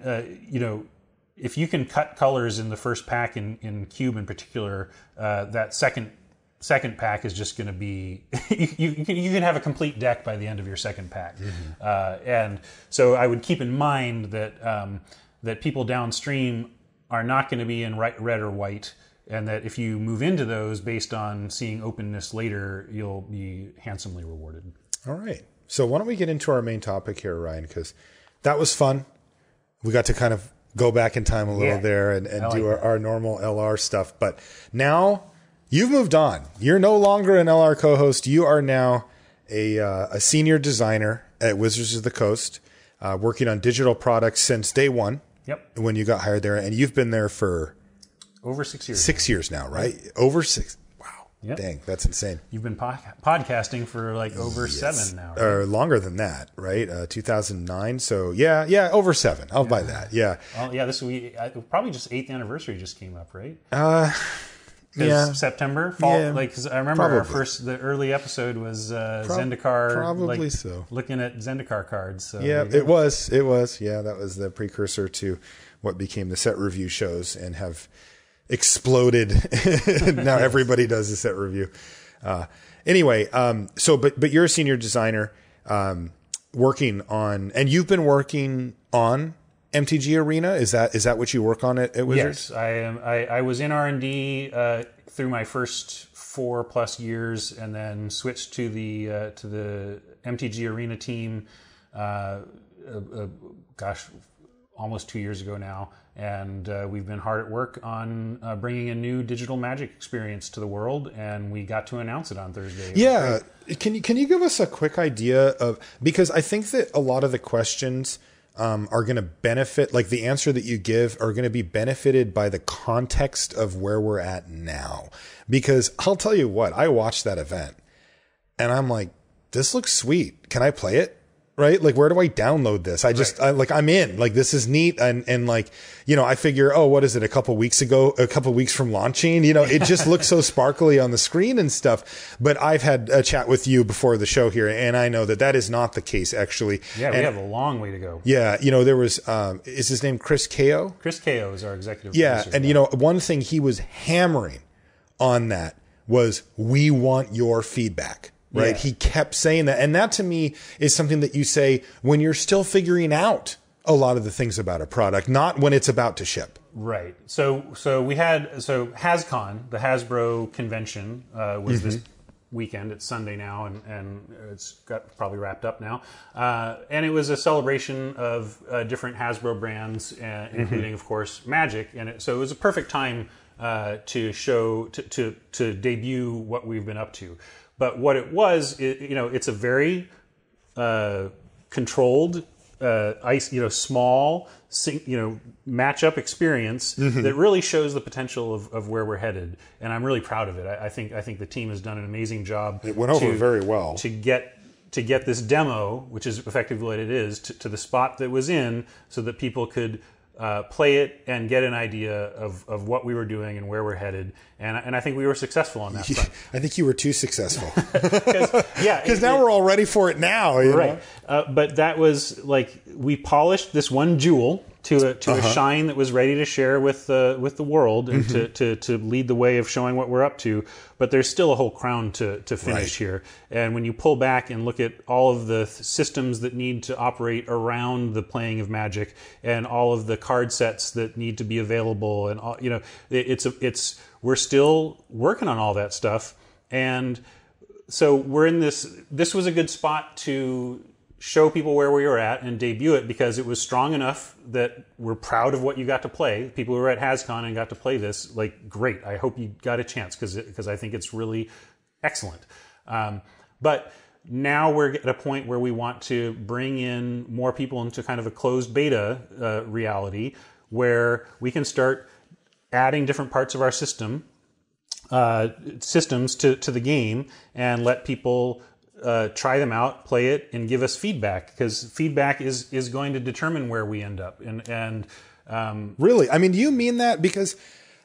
if you can cut colors in the first pack in Cube in particular, that second pack is just going to be you can have a complete deck by the end of your second pack. And so I would keep in mind that people downstream are not going to be in red or white, and that if you move into those based on seeing openness later, you'll be handsomely rewarded. All right. So why don't we get into our main topic here, Ryan, because that was fun. We got to kind of go back in time a little there and do our normal LR stuff. But now you've moved on. You're no longer an LR co-host. You are now a senior designer at Wizards of the Coast, working on digital products since day one. Yep. When you got hired there. And you've been there for over 6 years. 6 years now, right? Over 6. Yep. Dang, that's insane. You've been podcasting for like over 7 now. Right? Or longer than that, right? 2009. So yeah, over 7. I'll buy that. Yeah. Well, yeah. This week, probably just 8th anniversary just came up, right? Yeah. September, fall. Yeah, like, cause I remember the early episode was Zendikar. Probably so. Looking at Zendikar cards. So yeah, it was. Yeah, that was the precursor to what became the set review shows and have exploded. Now everybody does a set review. Anyway, but you're a senior designer, working on, and you've been working on MTG Arena. Is that what you work on at Wizards? Yes, I am. I was in R&D through my first 4+ years, and then switched to the MTG Arena team. Almost 2 years ago now, and we've been hard at work on bringing a new digital Magic experience to the world, and we got to announce it on Thursday. Yeah, can you give us a quick idea of, because I think that a lot of the questions are going to benefit, like the answer that you give are going to be benefited by the context of where we're at now. Because I'll tell you what, I watched that event and I'm like, this looks sweet. Can I play it? Right? Like, where do I download this? I'm in, like, this is neat. And like, you know, I figure, oh, what is it? A couple weeks from launching, you know, it just looks so sparkly on the screen and stuff. But I've had a chat with you before the show here, and I know that is not the case, actually. Yeah, we have a long way to go. Yeah. You know, there was, is his name Chris Kao? Chris Kao is our executive producer. Yeah. And, you know, one thing he was hammering on that was, we want your feedback. Right. Yeah. He kept saying that. And that to me is something that you say when you're still figuring out a lot of the things about a product, not when it's about to ship. Right. So HasCon, the Hasbro convention, was this weekend. It's Sunday now, and it's got probably wrapped up now. And it was a celebration of different Hasbro brands, including, of course, Magic. And so it was a perfect time to show, to debut what we've been up to. But what it was, you know, it's a very controlled, small, matchup experience that really shows the potential of where we're headed, and I'm really proud of it. I think the team has done an amazing job. It went over very well to get this demo, which is effectively what it is, to the spot that was in, so that people could play it and get an idea of what we were doing and where we're headed. And I think we were successful on that front. I think you were too successful. Because now we're all ready for it now. Right. But that was like, we polished this one jewel to a shine that was ready to share with the world and to lead the way of showing what we're up to. But there's still a whole crown to finish here. And when you pull back and look at all of the systems that need to operate around the playing of Magic, and all of the card sets that need to be available, and all, you know, we're still working on all that stuff. And so we're in this was a good spot to show people where we were at and debut it, because it was strong enough that we're proud of what you got to play. People who were at HasCon and got to play this, like, great. I hope you got a chance, because I think it's really excellent. But now we're at a point where we want to bring in more people into kind of a closed beta reality, where we can start adding different parts of our systems to the game, and let people try them out, play it, and give us feedback, because feedback is going to determine where we end up. And really, I mean, do you mean that? Because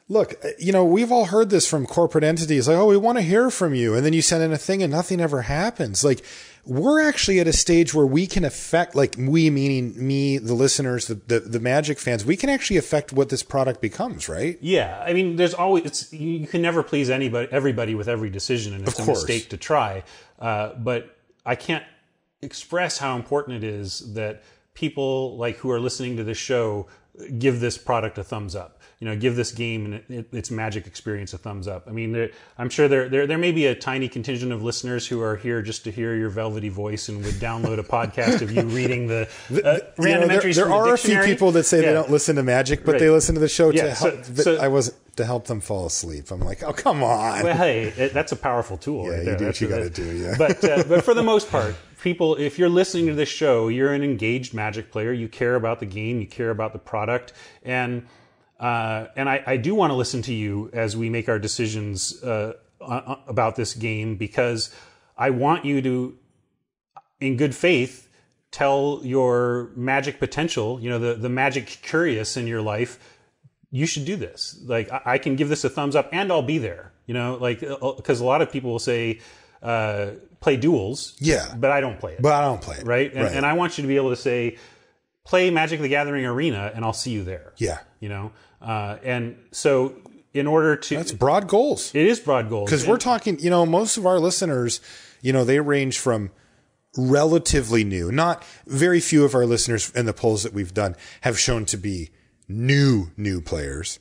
look, you know, we've all heard this from corporate entities, like, oh, we want to hear from you, and then you send in a thing and nothing ever happens. Like, we're actually at a stage where we can affect, like, we meaning me, the listeners, the Magic fans, we can actually affect what this product becomes, right? Yeah, I mean, there's always, you can never please everybody with every decision, and it's a mistake to try. But I can't express how important it is that people like who are listening to this show give this product a thumbs up. You know, give this game and its Magic experience a thumbs up. I mean, I'm sure there may be a tiny contingent of listeners who are here just to hear your velvety voice and would download a podcast of you reading the random entries from the dictionary. There are a few people that say they don't listen to Magic, but they listen to the show to help. To help them fall asleep. I'm like, oh, come on. Well, hey, that's a powerful tool. Yeah, right you there. do what you got to do. Yeah. But for the most part, people, if you're listening to this show, you're an engaged Magic player. You care about the game. You care about the product, and I do want to listen to you as we make our decisions about this game, because I want you to, in good faith, tell your Magic potential. You know, the Magic curious in your life. You should do this. Like, I can give this a thumbs up, and I'll be there. You know, like, because a lot of people will say, play duels. Yeah. But I don't play it. Right? And I want you to be able to say, play Magic the Gathering Arena, and I'll see you there. Yeah. You know? And so in order to... That's broad goals. It is broad goals. Because we're talking, you know, most of our listeners, you know, they range from relatively new. Not very few of our listeners in the polls that we've done have shown to be new players,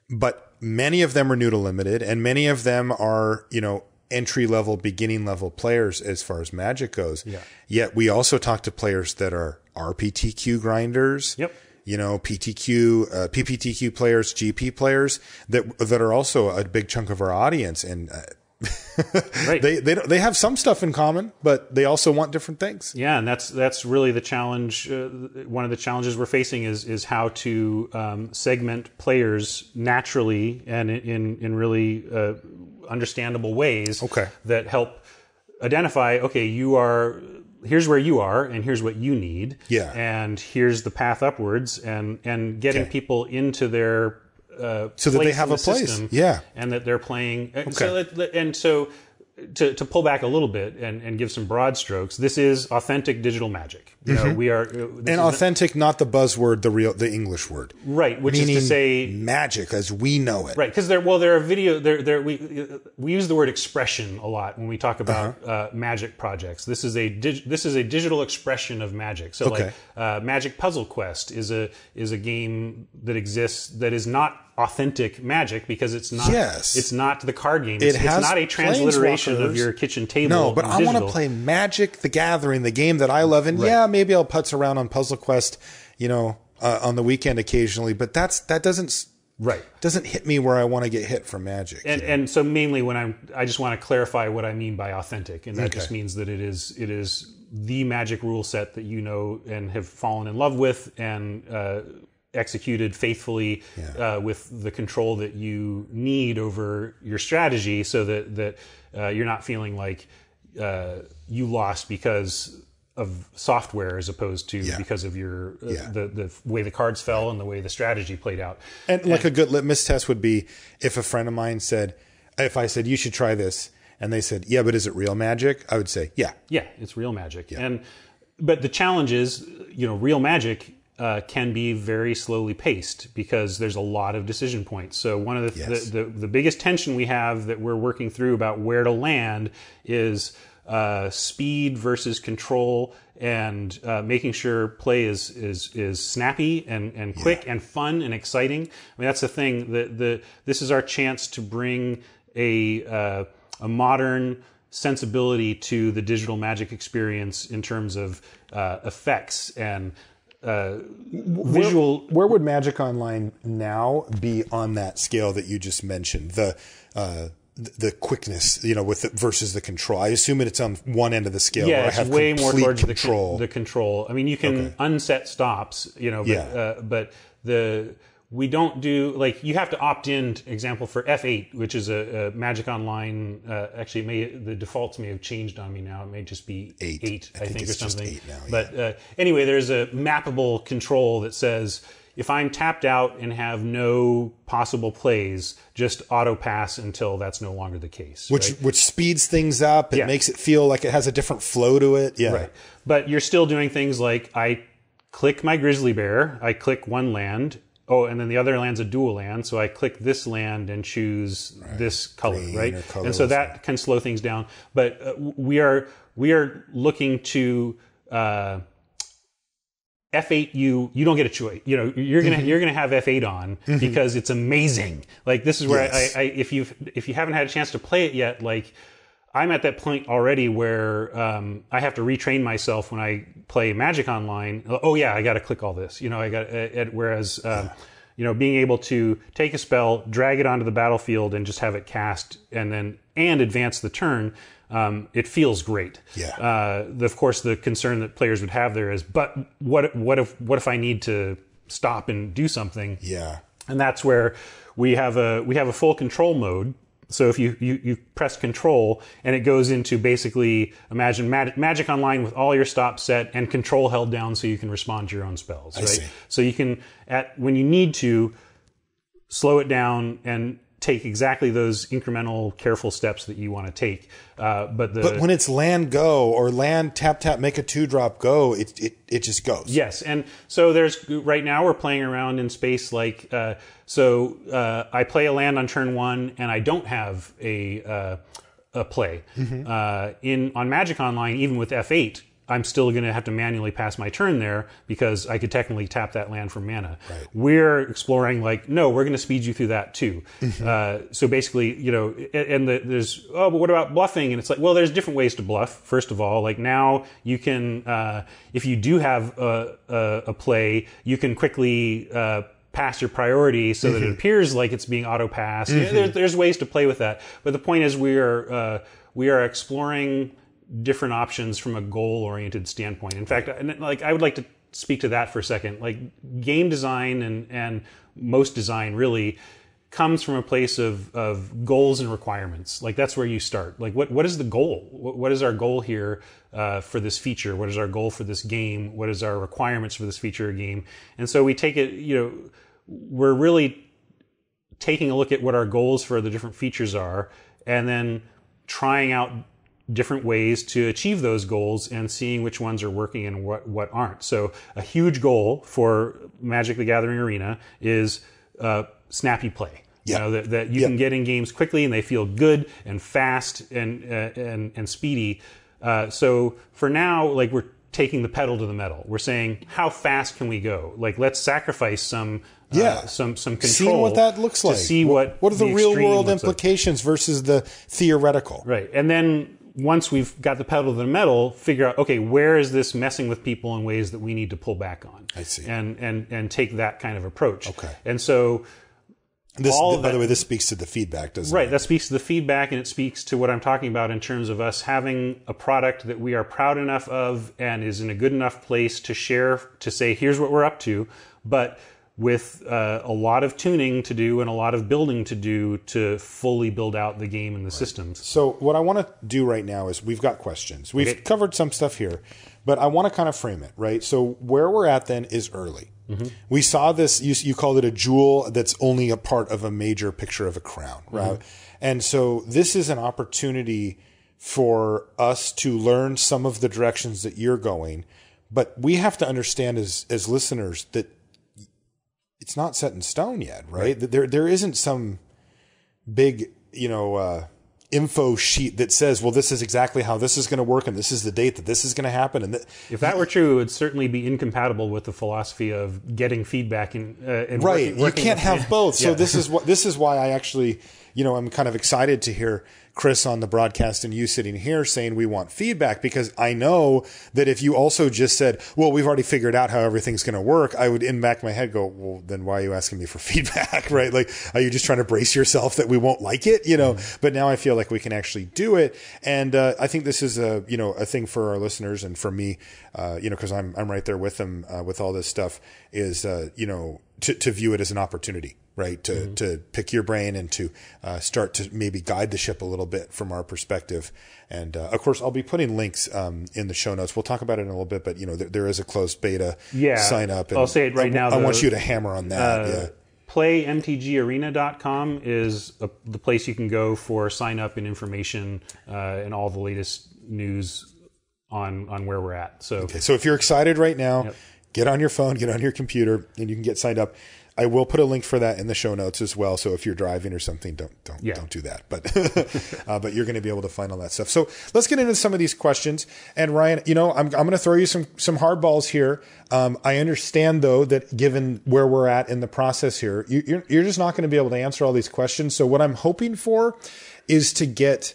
but many of them are new to limited, and many of them are, entry level, beginning level players as far as Magic goes. Yeah. Yet we also talk to players that are RPTQ grinders. Yep. PPTQ players, GP players that are also a big chunk of our audience. And right. they have some stuff in common, but they also want different things. Yeah, and that's really the challenge. One of the challenges we're facing is how to segment players naturally and in really understandable ways. Okay. That help identify. Okay, here's where you are, and here's what you need. Yeah. And here's the path upwards, and getting people into their so that they have a place, system, yeah, and that they're playing. Okay. So to pull back a little bit and give some broad strokes, this is authentic digital Magic. We are authentic, not the buzzword, the English word, right? Which meaning is to say magic as we know it, right? Because there are we use the word expression a lot when we talk about Magic projects. This is a digital expression of Magic. So okay. like Magic Puzzle Quest is a game that exists that is not authentic Magic because it's not. Yes. It's not the card game. It's not a transliteration of your kitchen table. No, but I want to play Magic the Gathering, the game that I love, and maybe I'll putz around on Puzzle Quest, on the weekend occasionally. But that doesn't hit me where I want to get hit from Magic. And so mainly when I just want to clarify what I mean by authentic, and that just means that it is the Magic rule set that you know and have fallen in love with and executed faithfully with the control that you need over your strategy, so that you're not feeling like you lost because of software as opposed to because of your the way the cards fell and the way the strategy played out. And like a good litmus test would be if a friend of mine said, if I said you should try this, and they said, yeah, but is it real Magic? I would say, yeah, it's real Magic. Yeah. But the challenge is, real Magic can be very slowly paced because there's a lot of decision points. So one of the biggest tension we have that we're working through about where to land is speed versus control, and making sure play is snappy and quick and fun and exciting. I mean, that's the thing. This is our chance to bring a modern sensibility to the digital Magic experience in terms of effects and visual. Where would Magic Online now be on that scale that you just mentioned? The quickness, versus the control. I assume it's on one end of the scale. Yeah, where it's I have way more towards control. the control. I mean, you can unset stops, but we don't do, like, you have to opt in, example, for F8, which is a Magic Online. Actually, the defaults may have changed on me now. It may just be 8 I think, or something. Just 8 now, But anyway, there's a mappable control that says, if I'm tapped out and have no possible plays, just auto pass until that's no longer the case. Which speeds things up. It makes it feel like it has a different flow to it. Yeah. Right. But you're still doing things like I click my Grizzly Bear, I click one land. Oh, and then the other land's a dual land, so I click this land and choose this color, right? And so that can slow things down. But we are looking to F8. You don't get a choice. You're gonna have F8 on because it's amazing. Like, this is where if you haven't had a chance to play it yet, like, I'm at that point already where I have to retrain myself when I play Magic Online. Oh yeah, I got to click all this. Whereas being able to take a spell, drag it onto the battlefield, and just have it cast, and advance the turn. It feels great. Yeah. Of course, the concern that players would have there is, but what if I need to stop and do something? Yeah. And that's where we have a full control mode. So if you press control and it goes into, basically, imagine Magic Online with all your stops set and control held down so you can respond to your own spells, right? I see. So you can, when you need to, slow it down and take exactly those incremental, careful steps that you want to take. But when it's land go or land tap, make a 2-drop go, it just goes. Yes. And so right now we're playing around in space like, I play a land on turn 1 and I don't have a play. On Magic Online, even with F8, I'm still going to have to manually pass my turn there because I could technically tap that land for mana. Right. We're exploring like, no, we're going to speed you through that too. So basically, there's, but what about bluffing? And it's like, well, there's different ways to bluff. First of all, like now you can, if you do have a play, you can quickly pass your priority so that it appears like it's being auto-passed. There's ways to play with that. But the point is we are exploring different options from a goal-oriented standpoint. In fact, I would like to speak to that for a second. Like game design and most design really comes from a place of goals and requirements. Like that's where you start. Like what is the goal? What is our goal here for this feature? What is our goal for this game? What is our requirements for this feature or game? And so we take it, we're really taking a look at what our goals for the different features are and then trying out different ways to achieve those goals and seeing which ones are working and what aren't. So a huge goal for Magic the Gathering Arena is snappy play. That you can get in games quickly and they feel good and fast and speedy. So for now, like we're taking the pedal to the metal. We're saying, how fast can we go? Like let's sacrifice some control. Seeing what that looks like. To see what are the real world implications versus the theoretical. Right. And then once we've got the pedal to the metal, figure out, okay, where is this messing with people in ways that we need to pull back on? I see. And take that kind of approach. Okay. And so by the way, this speaks to the feedback, doesn't it? Right. That speaks to the feedback, and it speaks to what I'm talking about in terms of us having a product that we are proud enough of and is in a good enough place to share, to say, here's what we're up to, but with a lot of tuning to do and a lot of building to do to fully build out the game and the systems. So what I want to do right now is we've got questions. We've covered some stuff here, but I want to kind of frame it, right? So where we're at then is early. We saw this, you called it a jewel that's only a part of a major picture of a crown, right? And so this is an opportunity for us to learn some of the directions that you're going, but we have to understand as listeners that it's not set in stone yet, right? There isn't some big, info sheet that says, well, this is exactly how this is going to work, and this is the date that this is going to happen. And if that were true, it would certainly be incompatible with the philosophy of getting feedback and right. You can't have both. So this is why I actually, I'm kind of excited to hear Chris on the broadcast and you sitting here saying we want feedback, because I know that if you also just said, well, we've already figured out how everything's going to work, I would in the back of my head go, well, then why are you asking me for feedback, right? Like, are you just trying to brace yourself that we won't like it, But now I feel like we can actually do it. And I think this is a thing for our listeners and for me, because I'm right there with them with all this stuff, is, to view it as an opportunity. Right. To pick your brain and to start to maybe guide the ship a little bit from our perspective. And of course, I'll be putting links in the show notes. We'll talk about it in a little bit, but there is a closed beta sign up. And I'll say it right now. I want you to hammer on that. PlayMTGarena.com is the place you can go for sign up and information and all the latest news on where we're at. So if you're excited right now, get on your phone, get on your computer, and you can get signed up. I will put a link for that in the show notes as well. So if you're driving or something, don't do that. But you're going to be able to find all that stuff. So let's get into some of these questions. And Ryan, I'm going to throw you some hard balls here. I understand though that given where we're at in the process here, you're just not going to be able to answer all these questions. So what I'm hoping for is to get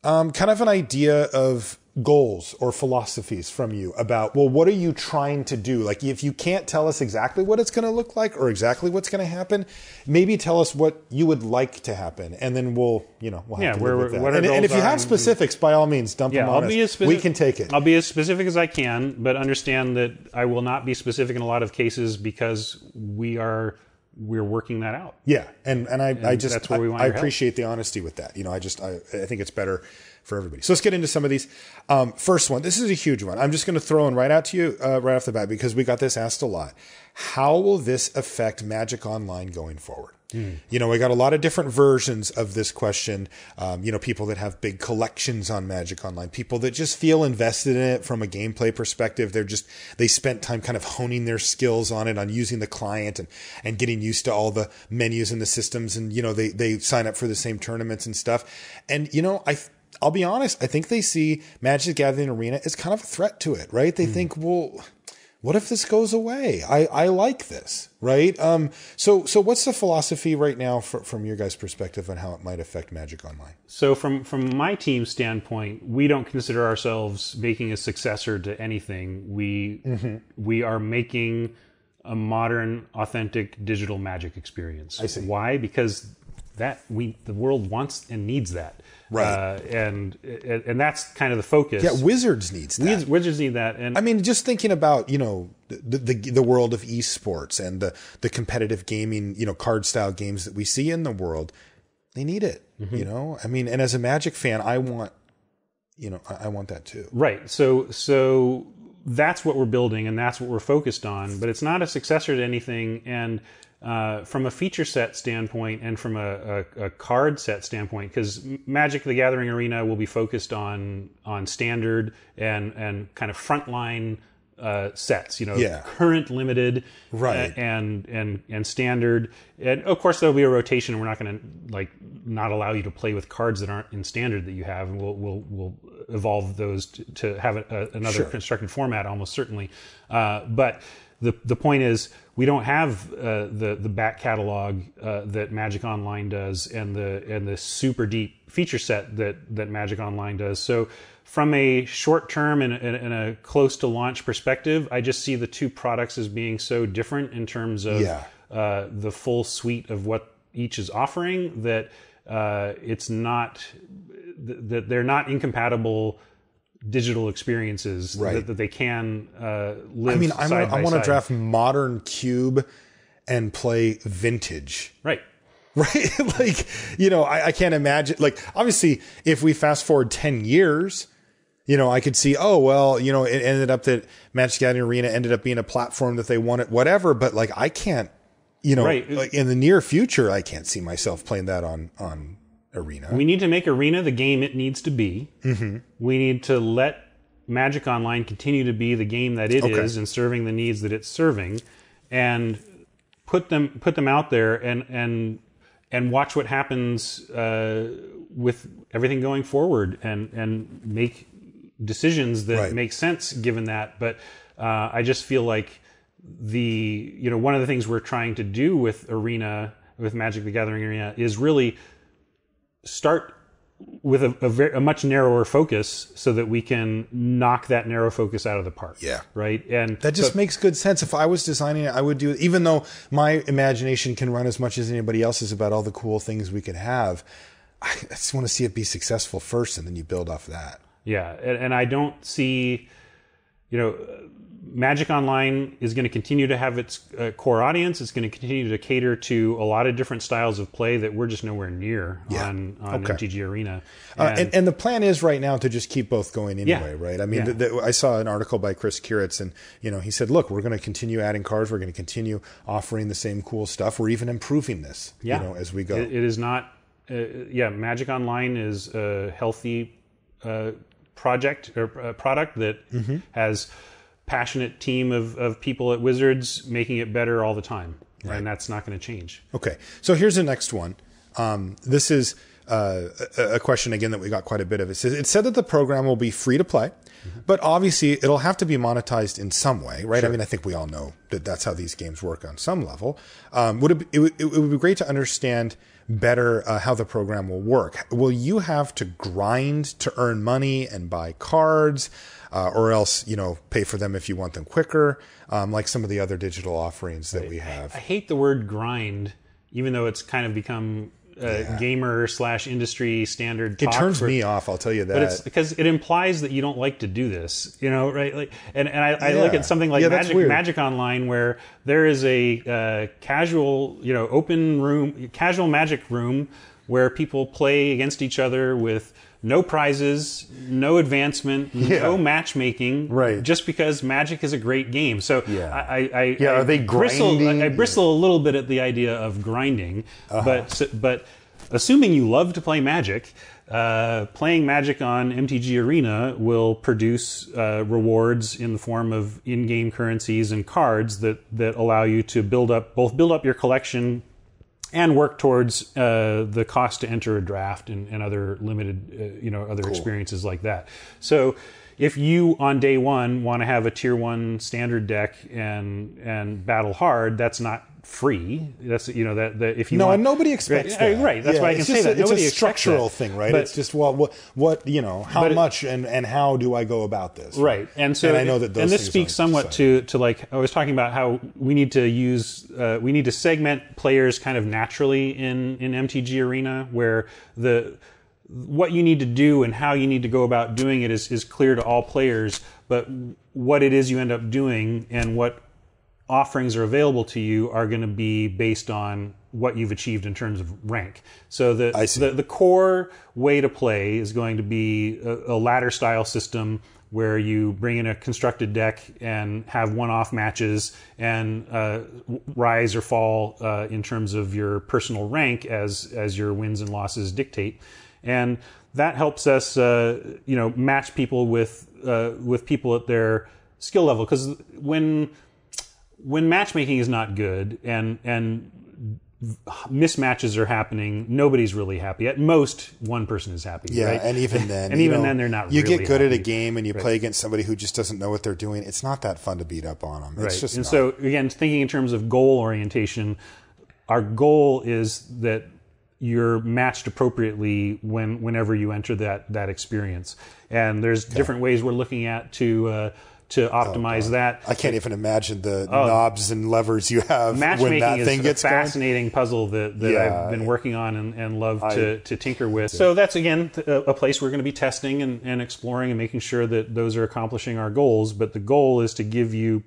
kind of an idea of goals or philosophies from you about, well, what are you trying to do? Like, if you can't tell us exactly what it's going to look like or exactly what's going to happen, maybe tell us what you would like to happen, and then we'll have to live with that. And if you have specifics, by all means, dump them on us. We can take it. I'll be as specific as I can, but understand that I will not be specific in a lot of cases because we're working that out. Yeah, and I that's where we want I appreciate the honesty with that. I think it's better for everybody. So let's get into some of these. First one, this is a huge one. I'm just going to throw one right out to you right off the bat because we got this asked a lot. How will this affect Magic Online going forward? We got a lot of different versions of this question. People that have big collections on Magic Online, people that just feel invested in it from a gameplay perspective. They spent time kind of honing their skills on it, on using the client and getting used to all the menus and the systems. And, they sign up for the same tournaments and stuff. And, I'll be honest, I think they see Magic the Gathering Arena as kind of a threat to it, right? They think, well, what if this goes away? I like this, right? So what's the philosophy right now from your guys' perspective on how it might affect Magic Online? So from my team's standpoint, we don't consider ourselves making a successor to anything. We are making a modern, authentic digital Magic experience. I see. Why? Because the world wants and needs that. Right. And that's kind of the focus. Yeah, Wizards needs that. Wizards need that. And I mean, just thinking about, the world of esports and the competitive gaming, card style games that we see in the world, they need it, I mean, and as a Magic fan, I want that too. Right. So that's what we're building and that's what we're focused on, but it's not a successor to anything. And from a feature set standpoint and from a card set standpoint, because Magic the Gathering Arena will be focused on standard and kind of frontline sets, current, limited, right, and standard, and of course there'll be a rotation. We're not going to not allow you to play with cards that aren't in standard that you have, and we'll evolve those to have another constructed format almost certainly, but. The point is, we don't have the back catalog that Magic Online does, and the super deep feature set that Magic Online does. So, from a short term and a close to launch perspective, I just see the two products as being so different in terms of the full suite of what each is offering that it's not that they're not incompatible digital experiences, right, that they can live. I mean, side by I want to side. draft Modern Cube and play Vintage. Right. I can't imagine. Obviously, if we fast forward 10 years, I could see, it ended up that Magic the Gathering Arena ended up being a platform that they wanted, whatever. But I can't, right, in the near future, I can't see myself playing that on Arena. We need to make Arena the game it needs to be. Mm-hmm. We need to let Magic Online continue to be the game that it is and serving the needs that it's serving, and put them out there and watch what happens with everything going forward and make decisions that make sense given that. But I just feel like one of the things we're trying to do with Magic the Gathering Arena is really start with a much narrower focus so that we can knock that narrow focus out of the park. Yeah. Right. And that just makes good sense. If I was designing it, I would do it, even though my imagination can run as much as anybody else's about all the cool things we could have. I just want to see it be successful first, and then you build off that. Yeah. And I don't see, Magic Online is going to continue to have its core audience. It's going to continue to cater to a lot of different styles of play that we're just nowhere near on MTG Arena. And the plan is right now to just keep both going anyway, right? I mean, I saw an article by Chris Kiritz, and he said, "Look, we're going to continue adding cards. We're going to continue offering the same cool stuff. We're even improving this, as we go." It is not. Magic Online is a healthy project or product that has passionate team of people at Wizards making it better all the time. Right. And that's not going to change. Okay. So here's the next one. This is a question, again, that we got quite a bit of. It said that the program will be free to play, but obviously it'll have to be monetized in some way, right? Sure. I mean, I think we all know that that's how these games work on some level. It would be great to understand better how the program will work. Will you have to grind to earn money and buy cards? Or else, pay for them if you want them quicker, like some of the other digital offerings that we have. I hate the word grind, even though it's kind of become gamer/industry standard talk. It turns me off, I'll tell you that. But it's because it implies that you don't like to do this, right? And I look at something like Magic Online, where there is a casual, open room, casual Magic room where people play against each other with no prizes, no advancement, no matchmaking, just because Magic is a great game. So are they grinding? I bristle a little bit at the idea of grinding, but assuming you love to play Magic, playing Magic on MTG Arena will produce rewards in the form of in-game currencies and cards that allow you to build up your collection and work towards the cost to enter a draft and other limited, other experiences like that. So if you on day one want to have a tier 1 standard deck and battle hard, that's not free. That's that if you and nobody expects that. Right. That's why I can say that. It's nobody a structural thing, right? But it's just what how much and how do I go about this? Right. And so I know that those and this things speaks somewhat to like I was talking about how we need to segment players kind of naturally in MTG Arena, where what you need to do and how you need to go about doing it is clear to all players, but what it is you end up doing and what offerings are available to you are going to be based on what you've achieved in terms of rank. So the core way to play is going to be a ladder style system where you bring in a constructed deck and have one-off matches and rise or fall in terms of your personal rank as your wins and losses dictate. And that helps us, match people with people at their skill level. Because when matchmaking is not good and mismatches are happening, nobody's really happy. At most, one person is happy. Yeah, right? and even then, and even then, they're not. You really get good happy. at a game and you play against somebody who just doesn't know what they're doing. It's not that fun to beat up on them. It's just and not. so again, thinking in terms of goal orientation, our goal is that you're matched appropriately whenever you enter that experience. And there's different ways we're looking at to optimize that. I can't even imagine the knobs and levers you have when that thing gets going. Matchmaking is a fascinating puzzle that I've been working on and love to tinker with. So that's, again, a place we're going to be testing and exploring and making sure that those are accomplishing our goals. But the goal is to give you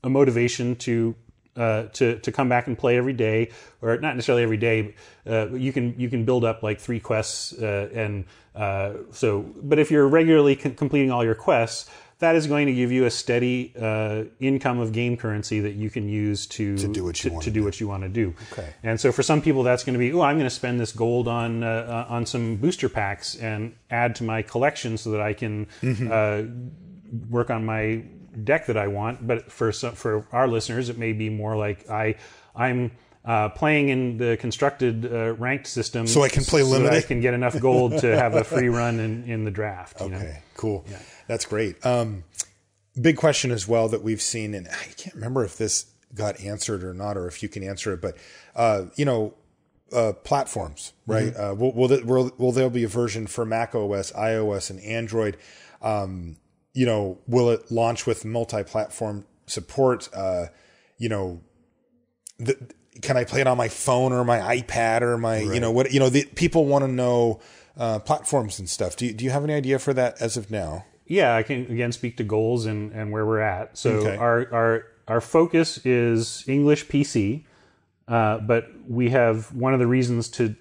a motivation to come back and play every day, or not necessarily every day. You can build up like 3 quests, but if you're regularly completing all your quests, that is going to give you a steady income of game currency that you can use to do what you want to do. Okay. And so for some people, that's going to be, I'm going to spend this gold on some booster packs and add to my collection so that I can work on my deck that I want. But for our listeners, it may be more like I'm playing in the constructed ranked system, so I can play limited. So that I can get enough gold to have a free run in the draft. Okay, cool. Yeah. That's great. Big question as well that we've seen, and I can't remember if this got answered or not, or if you can answer it, but platforms, right? Will there be a version for Mac OS, iOS, and Android? Will it launch with multi-platform support? Can I play it on my phone or my iPad or my, people want to know platforms and stuff. Do you have any idea for that as of now? Yeah, I can again speak to goals and where we're at. So our focus is English PC, but we have one of the reasons to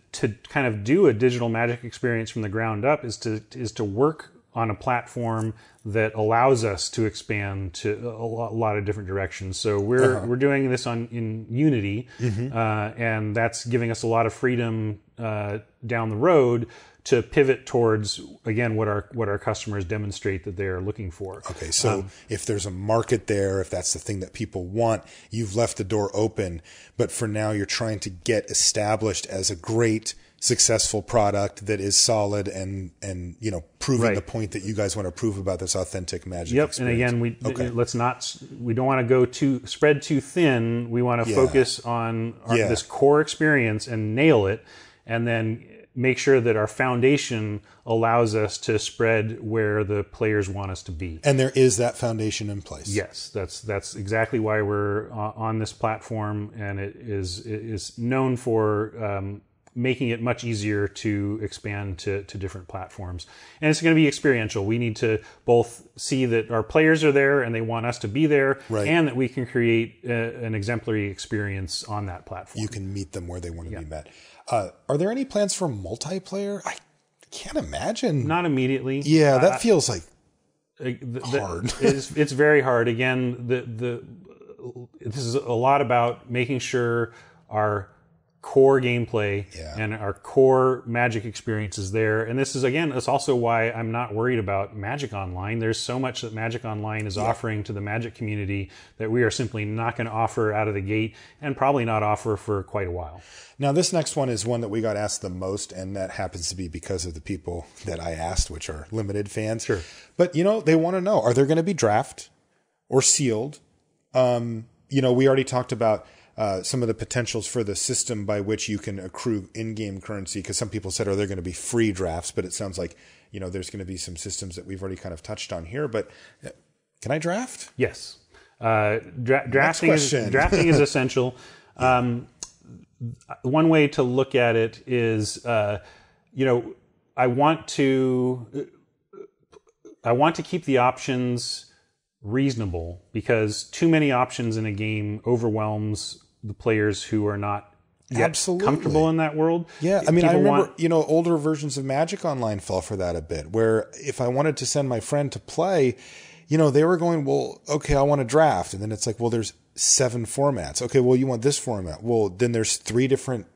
kind of do a digital Magic experience from the ground up is to work on a platform that allows us to expand to a lot of different directions. So we're doing this in Unity, and that's giving us a lot of freedom down the road to pivot towards, again, what our customers demonstrate that they're looking for. Okay, so if there's a market there, if that's the thing that people want, you've left the door open, but for now you're trying to get established as a great, successful product that is solid and proving the point that you guys want to prove about this authentic Magic experience. And again, we don't want to spread too thin. We want to focus on this core experience and nail it, and then make sure that our foundation allows us to spread where the players want us to be. And there is that foundation in place. Yes, that's exactly why we're on this platform, and it is known for making it much easier to expand to different platforms. And it's going to be experiential. We need to both see that our players are there and they want us to be there, and that we can create an exemplary experience on that platform. You can meet them where they want to be met. Are there any plans for multiplayer? I can't imagine. Not immediately. Yeah, that feels like hard. It's very hard. Again, this is a lot about making sure our core gameplay and our core Magic experience is there. And this is, again, that's also why I'm not worried about Magic Online. There's so much that Magic Online is offering to the Magic community that we are simply not going to offer out of the gate, and probably not offer for quite a while. Now, this next one is one that we got asked the most, and that happens to be because of the people that I asked, which are limited fans. Sure. But, they want to know, are there going to be draft or sealed? We already talked about some of the potentials for the system by which you can accrue in-game currency, because some people said, are there going to be free drafts? But it sounds like, there's going to be some systems that we've already kind of touched on here. But can I draft? Yes. Drafting is essential. One way to look at it is, I want to keep the options reasonable, because too many options in a game overwhelms the players who are not yet comfortable in that world. Yeah, I remember, older versions of Magic Online fell for that a bit, where if I wanted to send my friend to play, they were going, well, okay, I want to draft. And then it's like, well, there's 7 formats. Okay, well, you want this format. Well, then there's 3 different,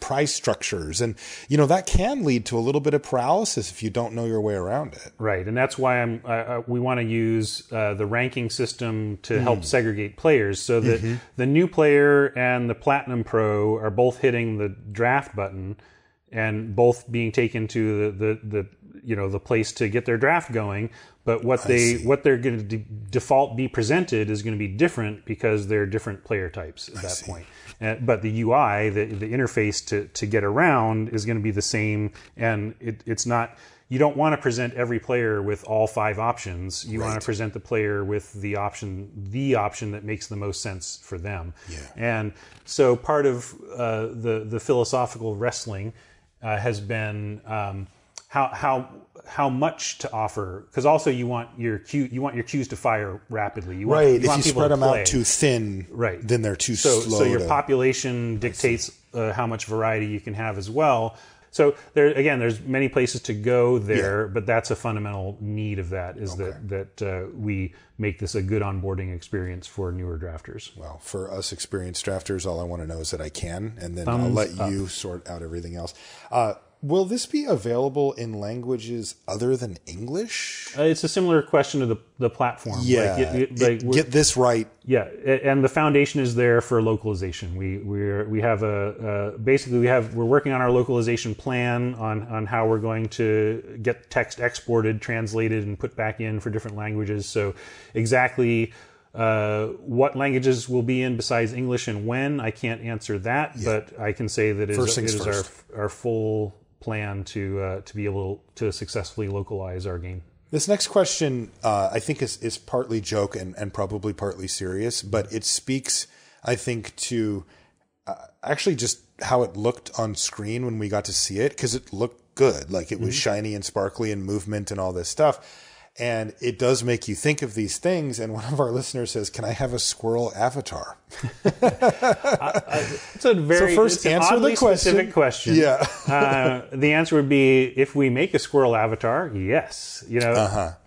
price structures. And, that can lead to a little bit of paralysis if you don't know your way around it. Right. And that's why we want to use the ranking system to help segregate players, so that the new player and the Platinum Pro are both hitting the draft button and both being taken to the place to get their draft going. But what they're going to default be presented is going to be different, because they're different player types at that point. But the UI, the interface to get around, is going to be the same. And it's not. You don't want to present every player with all 5 options. You want to present the player with the option that makes the most sense for them. Yeah. And so part of the philosophical wrestling has been how much to offer, because also you want your queues to fire rapidly. You want if you spread them out too thin, then they're too slow. So your population dictates how much variety you can have as well. So there's many places to go there, but that's a fundamental need of that, is that we make this a good onboarding experience for newer drafters. Well, for us experienced drafters, all I want to know is that I can, and then I'll let you sort out everything else. Will this be available in languages other than English? It's a similar question to the platform. Yeah, get this right. Yeah, and the foundation is there for localization. We're working on our localization plan on how we're going to get text exported, translated, and put back in for different languages. So exactly what languages will be in besides English and when, I can't answer that, but I can say that it is our full plan to be able to successfully localize our game. This next question, I think, is partly joke and probably partly serious, but it speaks, I think, to actually just how it looked on screen when we got to see it, because it looked good. Like, it was shiny and sparkly and movement and all this stuff. And it does make you think of these things. And one of our listeners says, "Can I have a squirrel avatar?" It's a very specific question. Yeah. The answer would be, if we make a squirrel avatar, yes.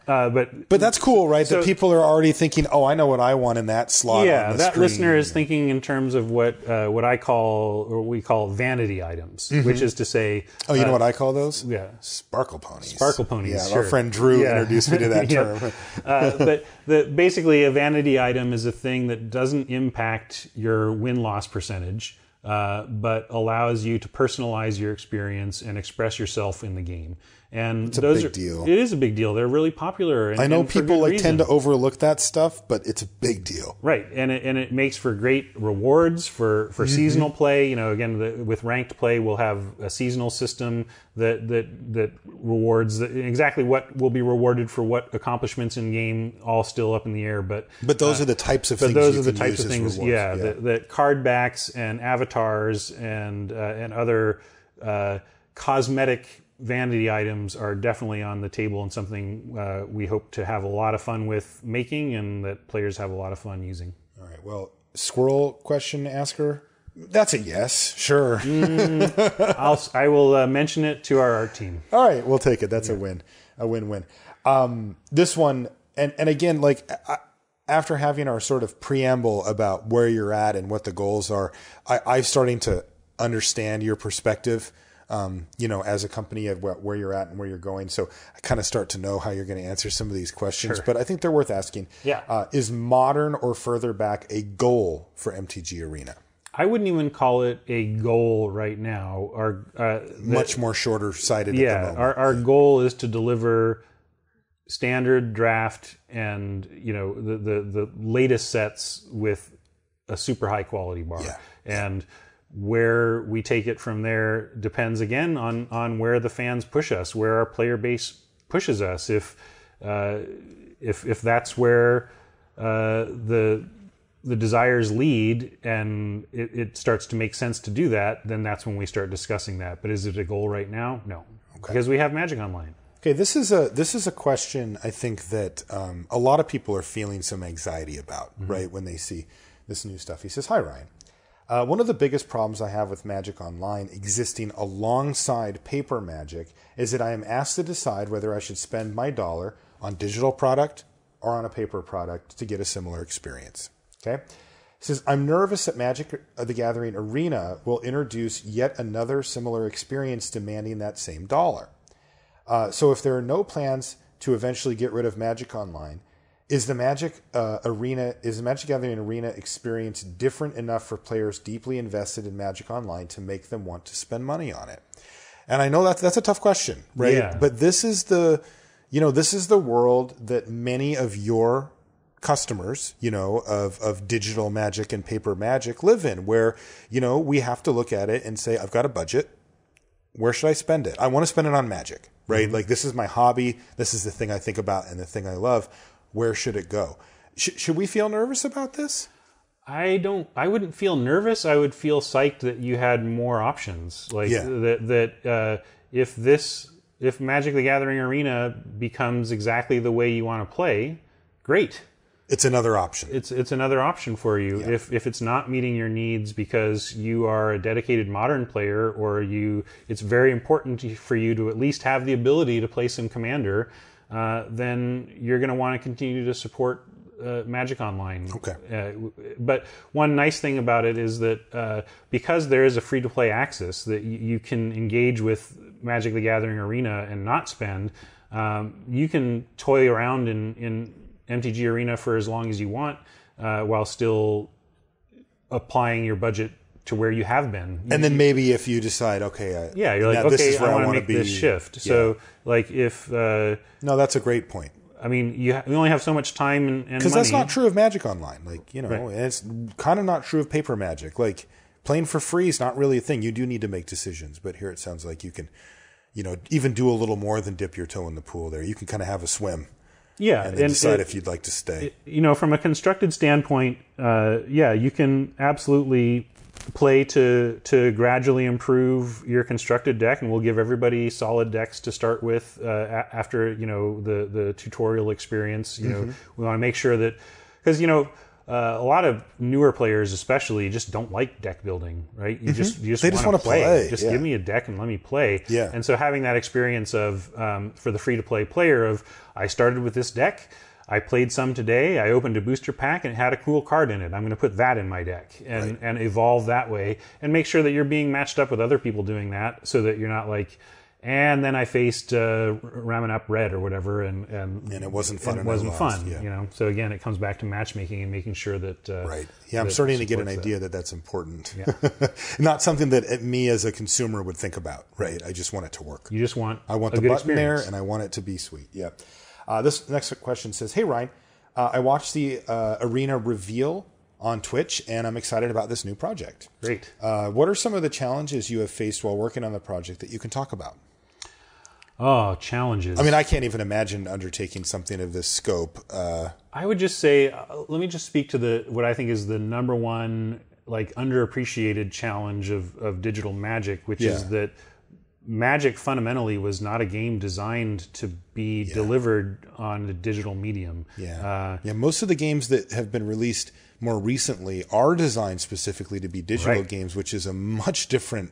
But that's cool, right? That people are already thinking, "Oh, I know what I want in that slot." Yeah, on the that screen. listener is thinking in terms of what we call vanity items, which is to say, oh, you know what I call those? Yeah, sparkle ponies. Sparkle ponies. Yeah, sure. Our friend Drew introduced me to that term. But basically, a vanity item is a thing that doesn't impact your win-loss percentage, but allows you to personalize your experience and express yourself in the game. And it's a big deal. It is a big deal. They're really popular. I know people tend to overlook that stuff, but it's a big deal. Right, and it makes for great rewards for seasonal play. Again, with ranked play, we'll have a seasonal system that rewards exactly what will be rewarded for what accomplishments in game, all still up in the air. But those are the types of things. Those are the types of things. That card backs and avatars and other cosmetic vanity items are definitely on the table, and something we hope to have a lot of fun with making, and that players have a lot of fun using. All right. Well, squirrel question asker. That's a yes. Sure. I will mention it to our art team. All right. We'll take it. That's a win. A win-win. This one, and again, after having our sort of preamble about where you're at and what the goals are, I'm starting to understand your perspective, as a company of where you're at and where you're going. So I kind of start to know how you're going to answer some of these questions, but I think they're worth asking. Yeah. Is modern or further back a goal for MTG Arena? I wouldn't even call it a goal right now. Much more shorter-sighted at the moment. Our goal is to deliver standard draft and the latest sets with a super high quality bar. And where we take it from there depends again on where the fans push us, where our player base pushes us. If that's where the desires lead and it starts to make sense to do that, then that's when we start discussing that. But is it a goal right now? No, because we have Magic Online. Okay, this is a question I think that a lot of people are feeling some anxiety about, right, when they see this new stuff. He says, "Hi, Ryan. One of the biggest problems I have with Magic Online existing alongside paper Magic is that I am asked to decide whether I should spend my dollar on digital product or on a paper product to get a similar experience." Okay? He says, "I'm nervous that Magic the Gathering Arena will introduce yet another similar experience demanding that same dollar. So if there are no plans to eventually get rid of Magic Online, is the Magic Gathering Arena experience different enough for players deeply invested in Magic Online to make them want to spend money on it?" And I know that's a tough question, right? Yeah. But this is the world that many of your customers, of digital Magic and paper Magic live in, where, we have to look at it and say, I've got a budget. Where should I spend it? I want to spend it on Magic, right? Like, this is my hobby. This is the thing I think about and the thing I love. Where should it go? Should we feel nervous about this? I wouldn't feel nervous. I would feel psyched that you had more options. Like if Magic the Gathering Arena becomes exactly the way you want to play, great. It's another option. It's another option for you. Yeah. If it's not meeting your needs because you are a dedicated modern player, or it's very important for you to at least have the ability to play some Commander, then you're going to want to continue to support Magic Online. Okay. But one nice thing about it is that because there is a free-to-play access that you can engage with Magic the Gathering Arena and not spend, you can toy around in MTG Arena for as long as you want, while still applying your budget to where you have been. And then maybe if you decide, okay, you're like, okay, I want to make this shift. So, like, if no, that's a great point. I mean, you only have so much time and money. Because that's not true of Magic Online. Like, and it's kind of not true of paper Magic. Like, playing for free is not really a thing. You do need to make decisions. But here it sounds like you can, even do a little more than dip your toe in the pool there. You can kind of have a swim. Yeah, and then decide if you'd like to stay. From a constructed standpoint, you can absolutely play to gradually improve your constructed deck, and we'll give everybody solid decks to start with after the tutorial experience. We want to make sure that, because a lot of newer players especially just don't like deck building, right? You just want to play. Just give me a deck and let me play. Yeah. And so having that experience of for the free-to-play player of, I started with this deck, I played some today, I opened a booster pack and it had a cool card in it. I'm going to put that in my deck and evolve that way, and make sure that you're being matched up with other people doing that, so that you're not like, and then I faced Ramming Up Red or whatever, and it wasn't fun. It wasn't fun. Yeah. So again, it comes back to matchmaking and making sure that right. Yeah, I'm starting to get an idea that that's important. Yeah. Not something that me as a consumer would think about. Right. I just want it to work. You just want. I want the button there, and I want it to be sweet. Yeah. This next question says, "Hey Ryan, I watched the Arena reveal on Twitch, and I'm excited about this new project. Great. What are some of the challenges you have faced while working on the project that you can talk about?" Oh, challenges. I mean, I can't even imagine undertaking something of this scope. I would just say, let me just speak to what I think is the number one, underappreciated challenge of digital Magic, which is that Magic fundamentally was not a game designed to be delivered on the digital medium. Most of the games that have been released more recently are designed specifically to be digital games, which is a much different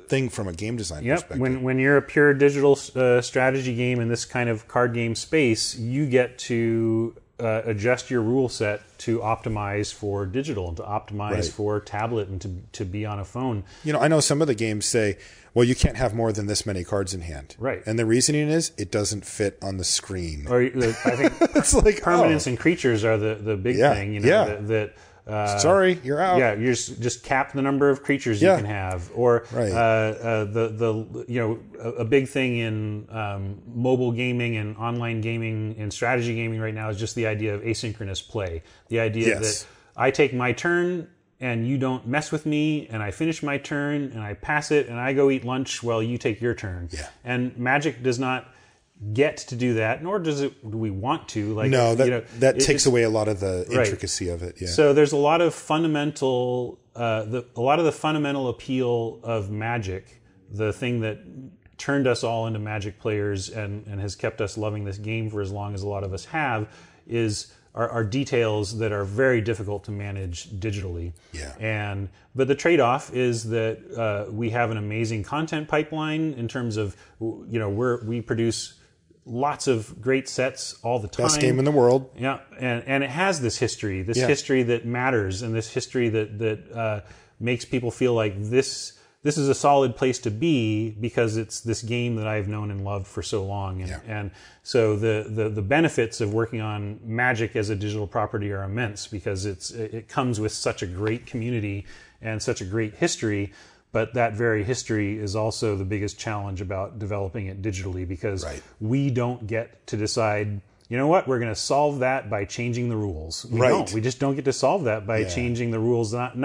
thing from a game design perspective. When you're a pure digital strategy game in this kind of card game space, you get to adjust your rule set to optimize for digital and to optimize for tablet and to be on a phone. I know some of the games say, well, you can't have more than this many cards in hand. Right. And the reasoning is it doesn't fit on the screen. Or I think it's like permanents and creatures are the big thing. That sorry, you're out. Yeah, you just cap the number of creatures you can have, or a big thing in mobile gaming and online gaming and strategy gaming right now is just the idea of asynchronous play. The idea that I take my turn and you don't mess with me, and I finish my turn and I pass it and I go eat lunch while you take your turn. Yeah. And Magic does not get to do that, nor do we want to. No, that takes away a lot of the intricacy of it. Yeah. So there's a lot of fundamental, the fundamental appeal of Magic, the thing that turned us all into Magic players and has kept us loving this game for as long as a lot of us have, are details that are very difficult to manage digitally. Yeah. But the trade-off is that we have an amazing content pipeline in terms of we produce lots of great sets all the time. Best game in the world. Yeah, and it has this history that matters, and this history that makes people feel like this is a solid place to be because it's this game that I've known and loved for so long. And so the benefits of working on Magic as a digital property are immense because it comes with such a great community and such a great history. But that very history is also the biggest challenge about developing it digitally because we don't get to decide, you know what, we're going to solve that by changing the rules. We don't. We just don't get to solve that by changing the rules. Not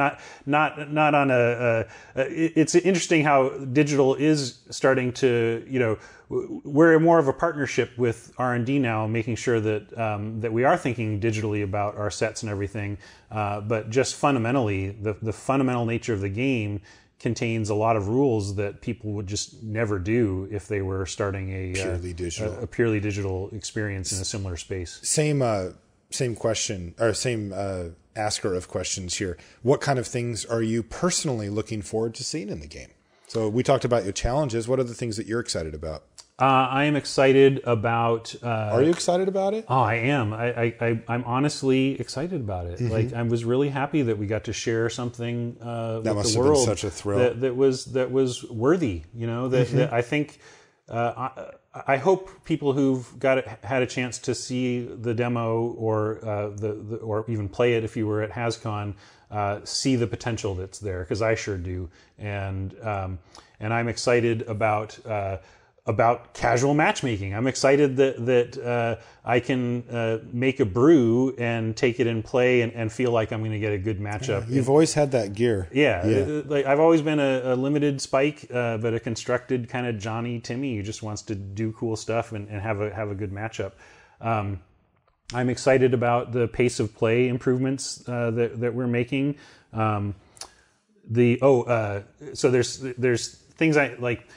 on a. It's interesting how digital is starting to, we're more of a partnership with R&D now, making sure that that we are thinking digitally about our sets and everything. But just fundamentally, the fundamental nature of the game contains a lot of rules that people would just never do if they were starting a purely digital experience in a similar space. Same question, or same asker of questions here. What kind of things are you personally looking forward to seeing in the game? So we talked about your challenges. What are the things that you're excited about? I am excited about... Are you excited about it? Oh, I am. I'm honestly excited about it. Like, I was really happy that we got to share something with the world. That must have been such a thrill. That was worthy. That I think... I hope people who've had a chance to see the demo or or even play it if you were at HasCon see the potential that's there, because I sure do. And I'm excited about casual matchmaking. I'm excited that I can make a brew and take it and play and feel like I'm going to get a good matchup. You've always had that gear. Like I've always been a limited Spike, but a constructed kind of Johnny Timmy who just wants to do cool stuff and have a good matchup. I'm excited about the pace of play improvements that we're making. So there's things I like.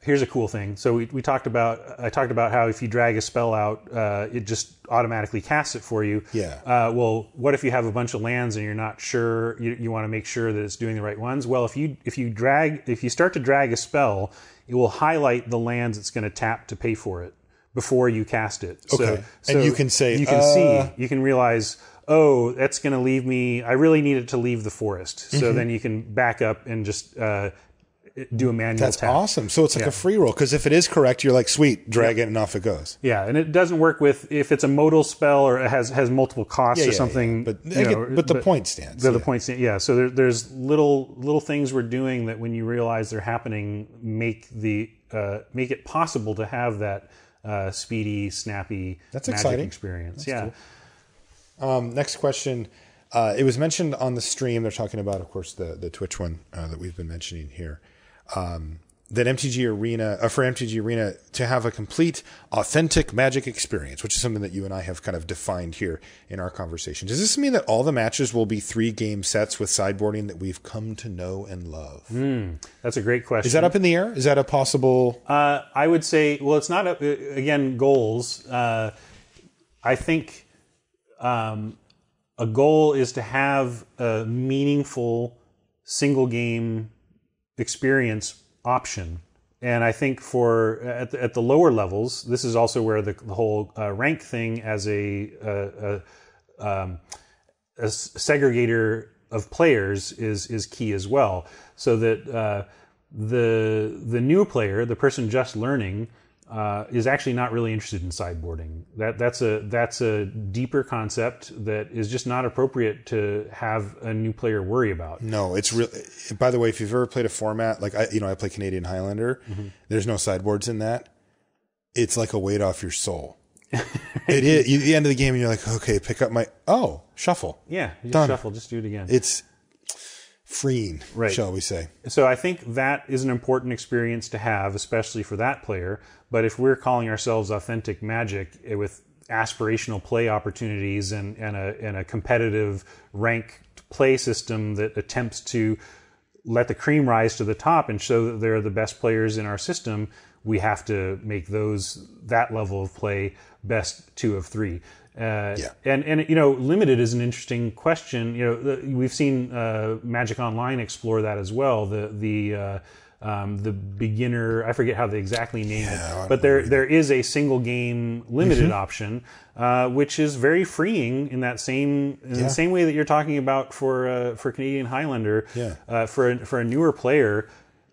Here's a cool thing. So I talked about how if you drag a spell out, it just automatically casts it for you. Yeah. Well, what if you have a bunch of lands and you're not sure? You want to make sure that it's doing the right ones. Well, if you start to drag a spell, it will highlight the lands it's going to tap to pay for it before you cast it. Okay. So and you can see, you can realize, oh, that's going to leave me. I really need it to leave the forest. So then you can back up and just do a manual That's tap. Awesome. So it's like a free roll, because if it is correct, you're like, sweet, drag it and off it goes. Yeah, and it doesn't work if it's a modal spell or it has multiple costs or something. Yeah. But the point stands. The point stands. Yeah. So there's little things we're doing that when you realize they're happening make it possible to have that speedy, snappy Magic experience. That's cool. Next question. It was mentioned on the stream. They're talking about, of course, the Twitch one that we've been mentioning here. That MTG Arena, for MTG Arena to have a complete, authentic Magic experience, which is something that you and I have kind of defined here in our conversation. Does this mean that all the matches will be 3-game sets with sideboarding that we've come to know and love? That's a great question. Is that up in the air? Is that a possible? I would say, well, it's not again goals. I think a goal is to have a meaningful single game experience option And I think at the lower levels, this is also where the whole rank thing as a segregator of players is key as well. So that the new player, the person just learning, is actually not really interested in sideboarding. That's a deeper concept that is just not appropriate to have a new player worry about. No, it's real. By the way, if you've ever played a format like I play Canadian Highlander, there's no sideboards in that. It's like a weight off your soul. It is. At the end of the game, and you're like, okay, pick up shuffle. Yeah, you Done. Shuffle. Just do it again. It's freeing, shall we say. So I think that is an important experience to have, especially for that player. But if we're calling ourselves Authentic Magic with aspirational play opportunities and a competitive ranked play system that attempts to let the cream rise to the top and show that they're the best players in our system, we have to make that level of play best 2 of 3. And limited is an interesting question. We've seen Magic Online explore that as well. The beginner, I forget how they exactly name it, but there is a single game limited option, which is very freeing in the same way that you're talking about for Canadian Highlander. For a newer player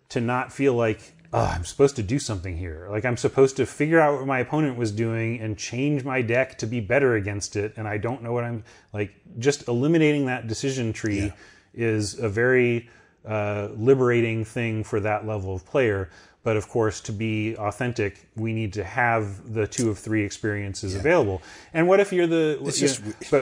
to not feel like, I'm supposed to do something here. Like I'm supposed to figure out what my opponent was doing and change my deck to be better against it. And I don't know what I'm like. Just eliminating that decision tree is a very liberating thing for that level of player. But of course, to be authentic, we need to have the 2 of 3 experiences available. And what if you're these are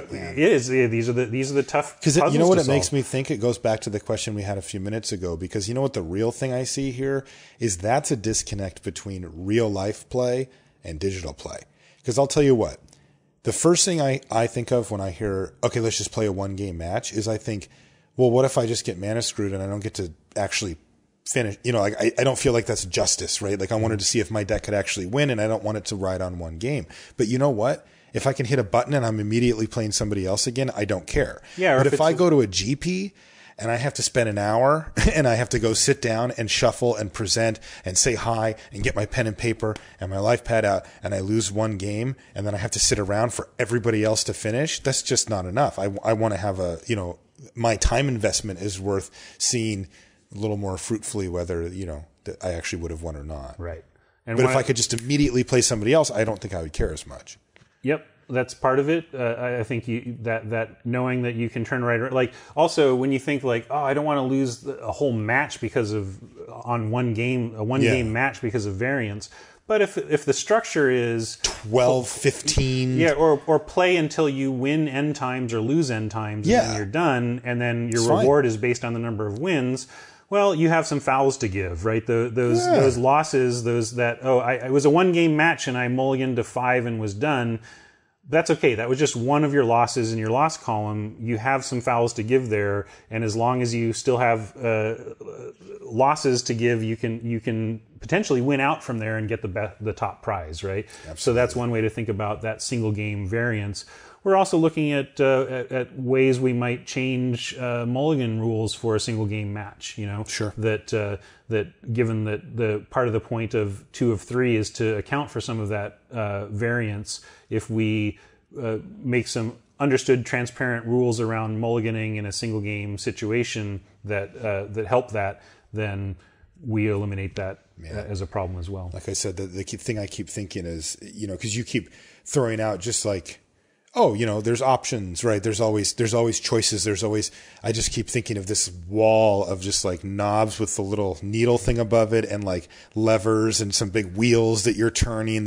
the tough. Because you know what it makes me think? It goes back to the question we had a few minutes ago. Because you know what the real thing I see here is that's a disconnect between real life play and digital play. Because I'll tell you what, the first thing I think of when I hear, okay, let's just play a 1-game match, is I think, well, what if I just get mana screwed and I don't get to actually finish? I don't feel like that's justice, right? Like I wanted to see if my deck could actually win, and I don't want it to ride on 1 game. But you know what? If I can hit a button and I'm immediately playing somebody else again, I don't care. Yeah. But if I go to a GP and I have to spend an hour and I have to go sit down and shuffle and present and say hi and get my pen and paper and my life pad out, and I lose 1 game and then I have to sit around for everybody else to finish, that's just not enough. I want to have my time investment is worth seeing a little more fruitfully whether, that I actually would have won or not. Right. But if I could just immediately play somebody else, I don't think I would care as much. Yep. That's part of it. I think that knowing that you can turn right. Like also when you think like, oh, I don't want to lose a whole match because of on 1 game, a 1-game match because of variance. But if the structure is 12, 15, or play until you win n times or lose n times, and then you're done, and then your reward is based on the number of wins. Well, you have some fouls to give, right? Those losses, it was a 1-game match and I mulliganed to 5 and was done. That's okay. That was just one of your losses in your loss column. You have some fouls to give there, and as long as you still have losses to give, you can potentially win out from there and get the top prize, right? Absolutely. So that's one way to think about that single game variance. We're also looking at ways we might change mulligan rules for a single game match. Sure. That given that the part of the point of 2 of 3 is to account for some of that variance, if we make some understood, transparent rules around mulliganing in a single game situation that help that, then we eliminate that as a problem as well. Like I said, the key thing I keep thinking is, because you keep throwing out just like, oh, there's options, right? There's always choices. I just keep thinking of this wall of just like knobs with the little needle thing above it and like levers and some big wheels that you're turning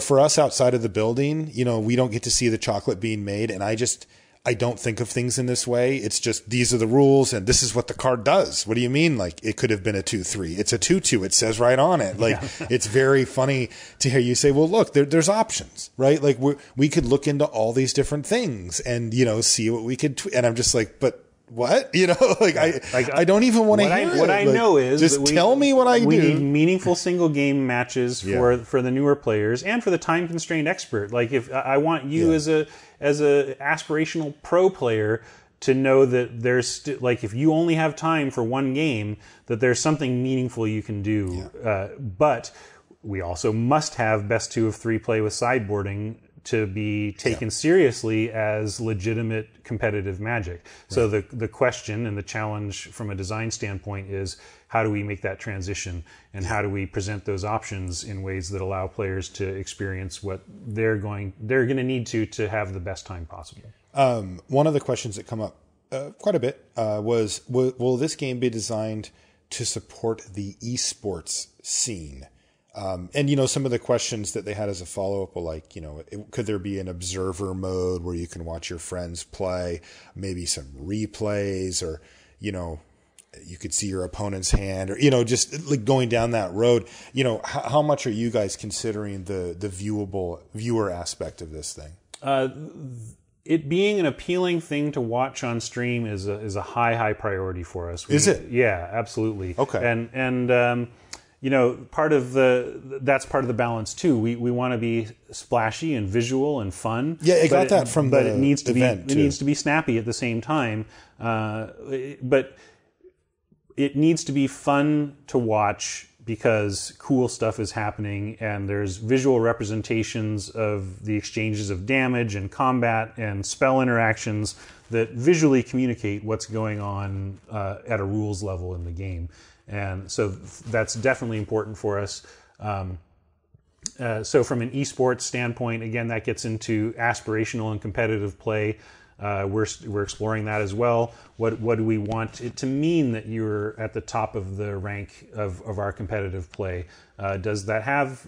for us outside of the building, we don't get to see the chocolate being made. And I don't think of things in this way. It's just, these are the rules and this is what the card does. What do you mean? Like it could have been a 2/3. It's a 2/2. It says right on it. Like it's very funny to hear you say, well, look, there's options, right? Like we could look into all these different things and, see what we could, and I'm just like, but what? I don't even want to hear it. What I know is just tell me what I do. We need meaningful single game matches for the newer players and for the time constrained expert. Like if I want you as a aspirational pro player to know that there's like, if you only have time for one game, that there's something meaningful you can do. But we also must have best 2 of 3 play with sideboarding to be taken seriously as legitimate competitive Magic. So the question and the challenge from a design standpoint is, how do we make that transition, and how do we present those options in ways that allow players to experience what they're going to need to have the best time possible. One of the questions that come up quite a bit was, will this game be designed to support the esports scene? And, you know, some of the questions that they had as a follow-up were like, you know, could there be an observer mode where you can watch your friends play, maybe some replays, or, you know, you could see your opponent's hand, or, you know, just like going down that road. You know, how much are you guys considering the viewer aspect of this thing? It being an appealing thing to watch on stream is a high priority for us. Is it? Yeah, absolutely. Okay. And you know, that's part of the balance too. We want to be splashy and visual and fun. Yeah, I got that from the event. But it needs to be snappy at the same time. But it needs to be fun to watch because cool stuff is happening, and there's visual representations of the exchanges of damage and combat and spell interactions that visually communicate what's going on at a rules level in the game. And so that's definitely important for us. So from an esports standpoint, again, that gets into aspirational and competitive play. We're exploring that as well. What do we want it to mean that you're at the top of the rank of our competitive play? Does that have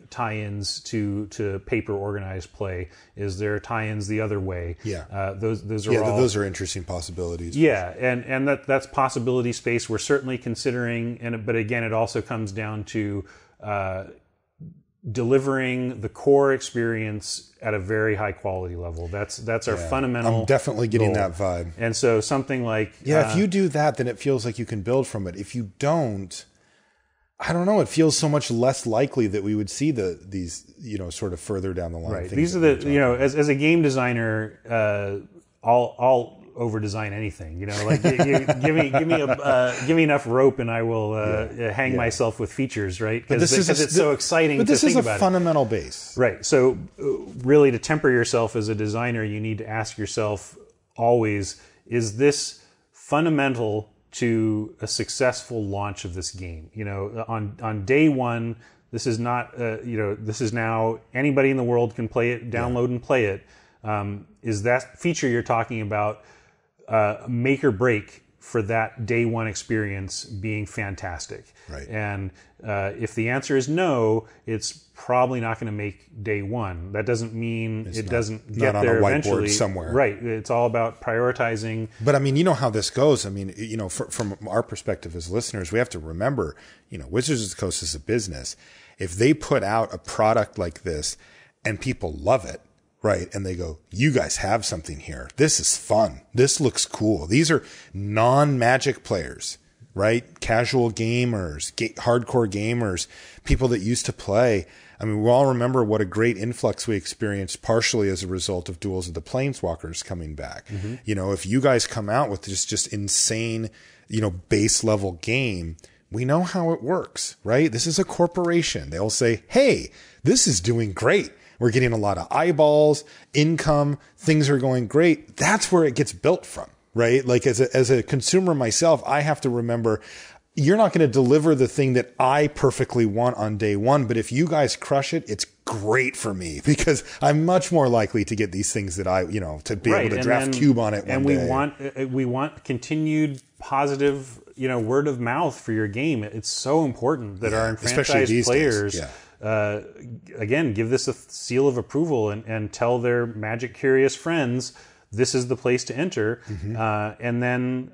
tie-ins to paper organized play? Is there tie-ins the other way? Yeah, those are all, those are interesting possibilities. Yeah, and that's possibility space we're certainly considering. But again, it also comes down to delivering the core experience at a very high quality level. That's our fundamental. I'm definitely getting goal. that vibe. And so something like if you do that, then it feels like you can build from it. If you don't, I don't know. It feels so much less likely that we would see these you know, sort of further down the line. Right. These are the, you know, as a game designer, I'll over design anything, you know, like give me enough rope and I will hang myself with features, right? Because it's so exciting to think about it. But this is a fundamental base. Right. So really, to temper yourself as a designer, you need to ask yourself always, is this fundamental to a successful launch of this game? You know, on day one, this is not, you know, this is now anybody in the world can play it, download and play it. Is that feature you're talking about make or break for that day one experience being fantastic? Right. And if the answer is no, it's probably not going to make day one. That doesn't mean it doesn't get there eventually. Somewhere. Right. It's all about prioritizing. But I mean, you know how this goes. I mean, you know, from our perspective as listeners, we have to remember, you know, Wizards of the Coast is a business. If they put out a product like this and people love it, right, and they go, you guys have something here. This is fun. This looks cool. These are non-Magic players, right? Casual gamers, hardcore gamers, people that used to play. I mean, we all remember what a great influx we experienced partially as a result of Duels of the Planeswalkers coming back. Mm-hmm. You know, if you guys come out with just insane, you know, base level game, we know how it works, right? This is a corporation. They'll say, hey, this is doing great. We're getting a lot of eyeballs, income, things are going great. That's where it gets built from, right? Like as a consumer myself, I have to remember, you're not going to deliver the thing that I perfectly want on day one, but if you guys crush it, it's great for me because I'm much more likely to get these things that I, you know, to be able to draft cube on it one day. And we want continued positive, you know, word of mouth for your game. It's so important that our enfranchised players again, give this a seal of approval and tell their Magic curious friends, this is the place to enter. Mm-hmm. And then,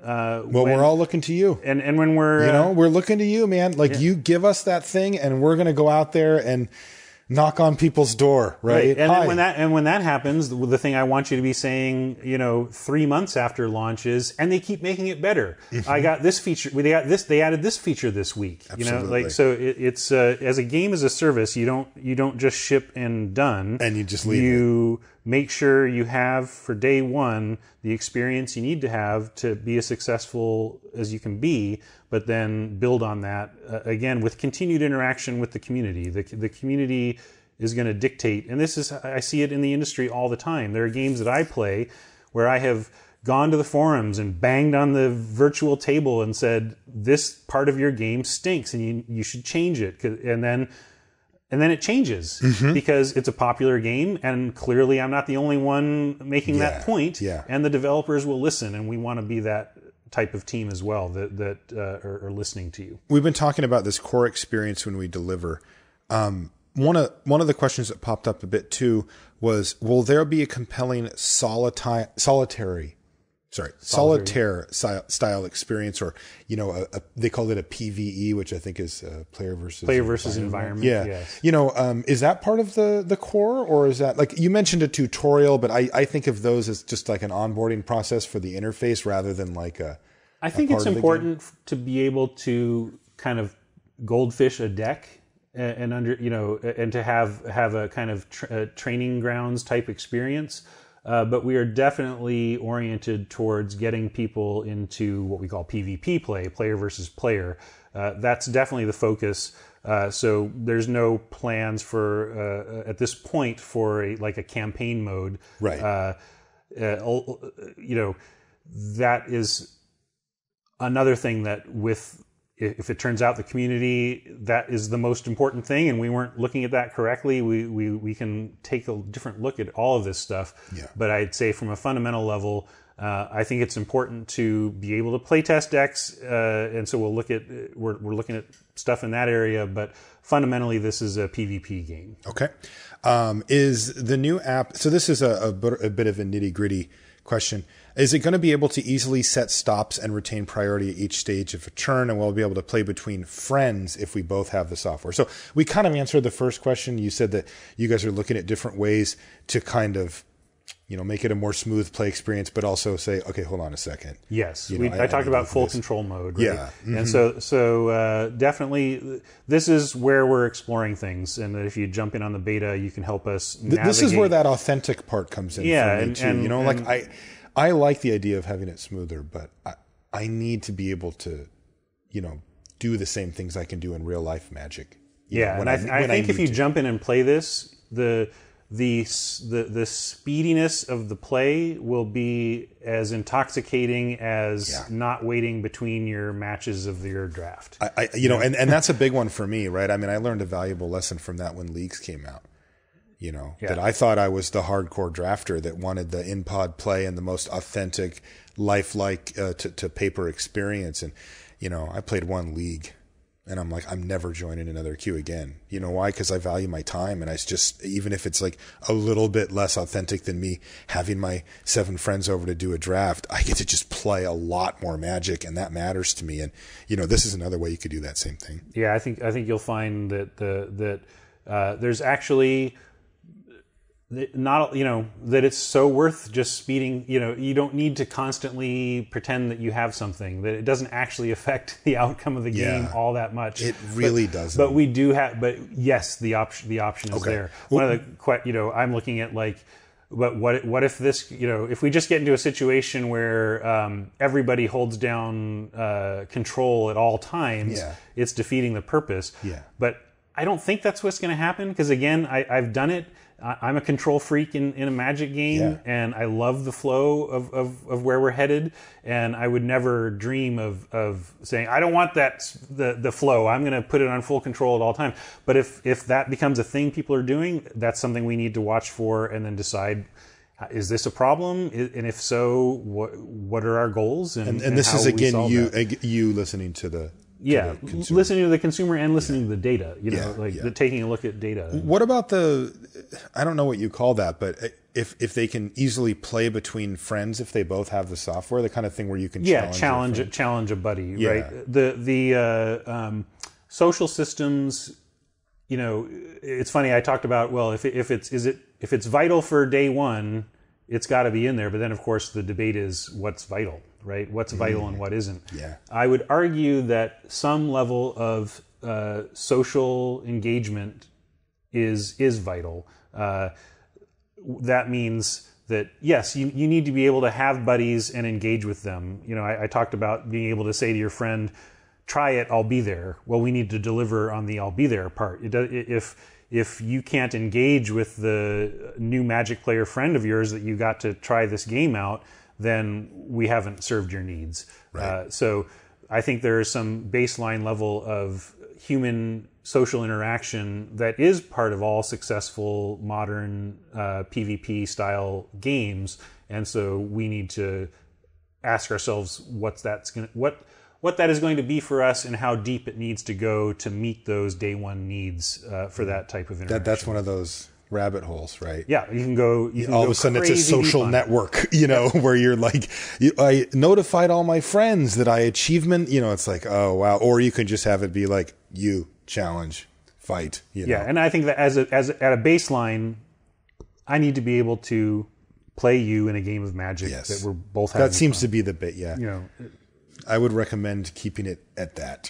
we're all looking to you. And when we're, you know, we're looking to you, man. Like you give us that thing and we're going to go out there and knock on people's door, right? And then when that happens, the thing I want you to be saying, you know, 3 months after launch is, and they keep making it better. Mm-hmm. I got this feature. They added this feature this week. Absolutely. You know, like so. It's as a game as a service. You don't just ship and done. And you just leave. You make sure you have for day one the experience you need to have to be as successful as you can be, but then build on that again with continued interaction with the community. The community is going to dictate, and I see it in the industry all the time. There are games that I play where I have gone to the forums and banged on the virtual table and said, this part of your game stinks and you should change it. And then it changes because it's a popular game, and clearly I'm not the only one making that point. Yeah. And the developers will listen, and we want to be that type of team as well that are listening to you. We've been talking about this core experience when we deliver. One of the questions that popped up a bit too was, will there be a compelling solitaire style experience, or they called it a PvE, which I think is player versus environment. Yeah. Yes. Is that part of the core, or is that, like, you mentioned a tutorial, but I think of those as just like an onboarding process for the interface rather than like I think it's important to be able to kind of goldfish a deck and and to have a kind of training grounds type experience. But we are definitely oriented towards getting people into what we call PvP play, player versus player. That's definitely the focus. So there's no plans for at this point for a campaign mode. Right. That is another thing that if it turns out the community, that is the most important thing, and we weren't looking at that correctly, we can take a different look at all of this stuff. Yeah. But I'd say from a fundamental level, I think it's important to be able to play test decks, and so we're looking at stuff in that area. But fundamentally, this is a PvP game. Okay. Is the new app? So this is a bit of a nitty-gritty question. Is it going to be able to easily set stops and retain priority at each stage of a turn, and we'll be able to play between friends if we both have the software? So we kind of answered the first question. You said that you guys are looking at different ways to kind of, make it a more smooth play experience, but also say, okay, hold on a second. Yes. I talked about full control mode. Right? Yeah. Mm-hmm. And so definitely this is where we're exploring things. And if you jump in on the beta, you can help us navigate. This is where that authentic part comes in for me too. I like the idea of having it smoother, but I need to be able to, do the same things I can do in real life Magic. I think if you jump in and play this, the speediness of the play will be as intoxicating as not waiting between your matches of your draft. And that's a big one for me, right? I mean, I learned a valuable lesson from that when Leagues came out. That I thought I was the hardcore drafter that wanted the in-pod play and the most authentic, lifelike to paper experience. And, I played one league and I'm like, I'm never joining another queue again. You know why? Because I value my time, and I just, even if it's like a little bit less authentic than me having my 7 friends over to do a draft, I get to just play a lot more Magic, and that matters to me. And, this is another way you could do that same thing. Yeah, I think you'll find that there's actually that it's so worth just speeding. You don't need to constantly pretend that you have something, that it doesn't actually affect the outcome of the game all that much. It really doesn't. But we do have. But yes, the option is there. One of the I'm looking at but what if this? If we just get into a situation where everybody holds down control at all times, it's defeating the purpose. Yeah. But I don't think that's what's going to happen, because again, I've done it. I'm a control freak in a Magic game, and I love the flow of where we're headed. And I would never dream of saying, I don't want the flow. I'm going to put it on full control at all times. But if that becomes a thing people are doing, that's something we need to watch for and then decide, is this a problem? And if so, what are our goals? And this is, again, you listening to the... listening to the consumer and listening to the data, taking a look at data. What about I don't know what you call that, but if they can easily play between friends, if they both have the software, the kind of thing where you can challenge a buddy, right? The social systems, it's funny. I talked about, if it's vital for day one, it's got to be in there. But then, of course, the debate is what's vital. Right? What's vital and what isn't. Yeah. I would argue that some level of social engagement is vital. that means that, yes, you need to be able to have buddies and engage with them. You know, I talked about being able to say to your friend, try it, I'll be there. Well, we need to deliver on the I'll be there part. If you can't engage with the new Magic player friend of yours that you got to try this game out, then we haven't served your needs. Right. So I think there is some baseline level of human social interaction that is part of all successful modern PvP style games, and so we need to ask ourselves what that is going to be for us, and how deep it needs to go to meet those day one needs for that type of interaction. That's one of those rabbit holes, right? Yeah, you can go. All of a sudden, it's a social network, you know, where you're like, I notified all my friends that I achievement. You know, it's like, oh wow. Or you can just have it be like, you challenge, fight. You know? Yeah, and I think that as at a baseline, I need to be able to play you in a game of Magic that we're both having. That seems to be the bit. Yeah, you know. I would recommend keeping it at that,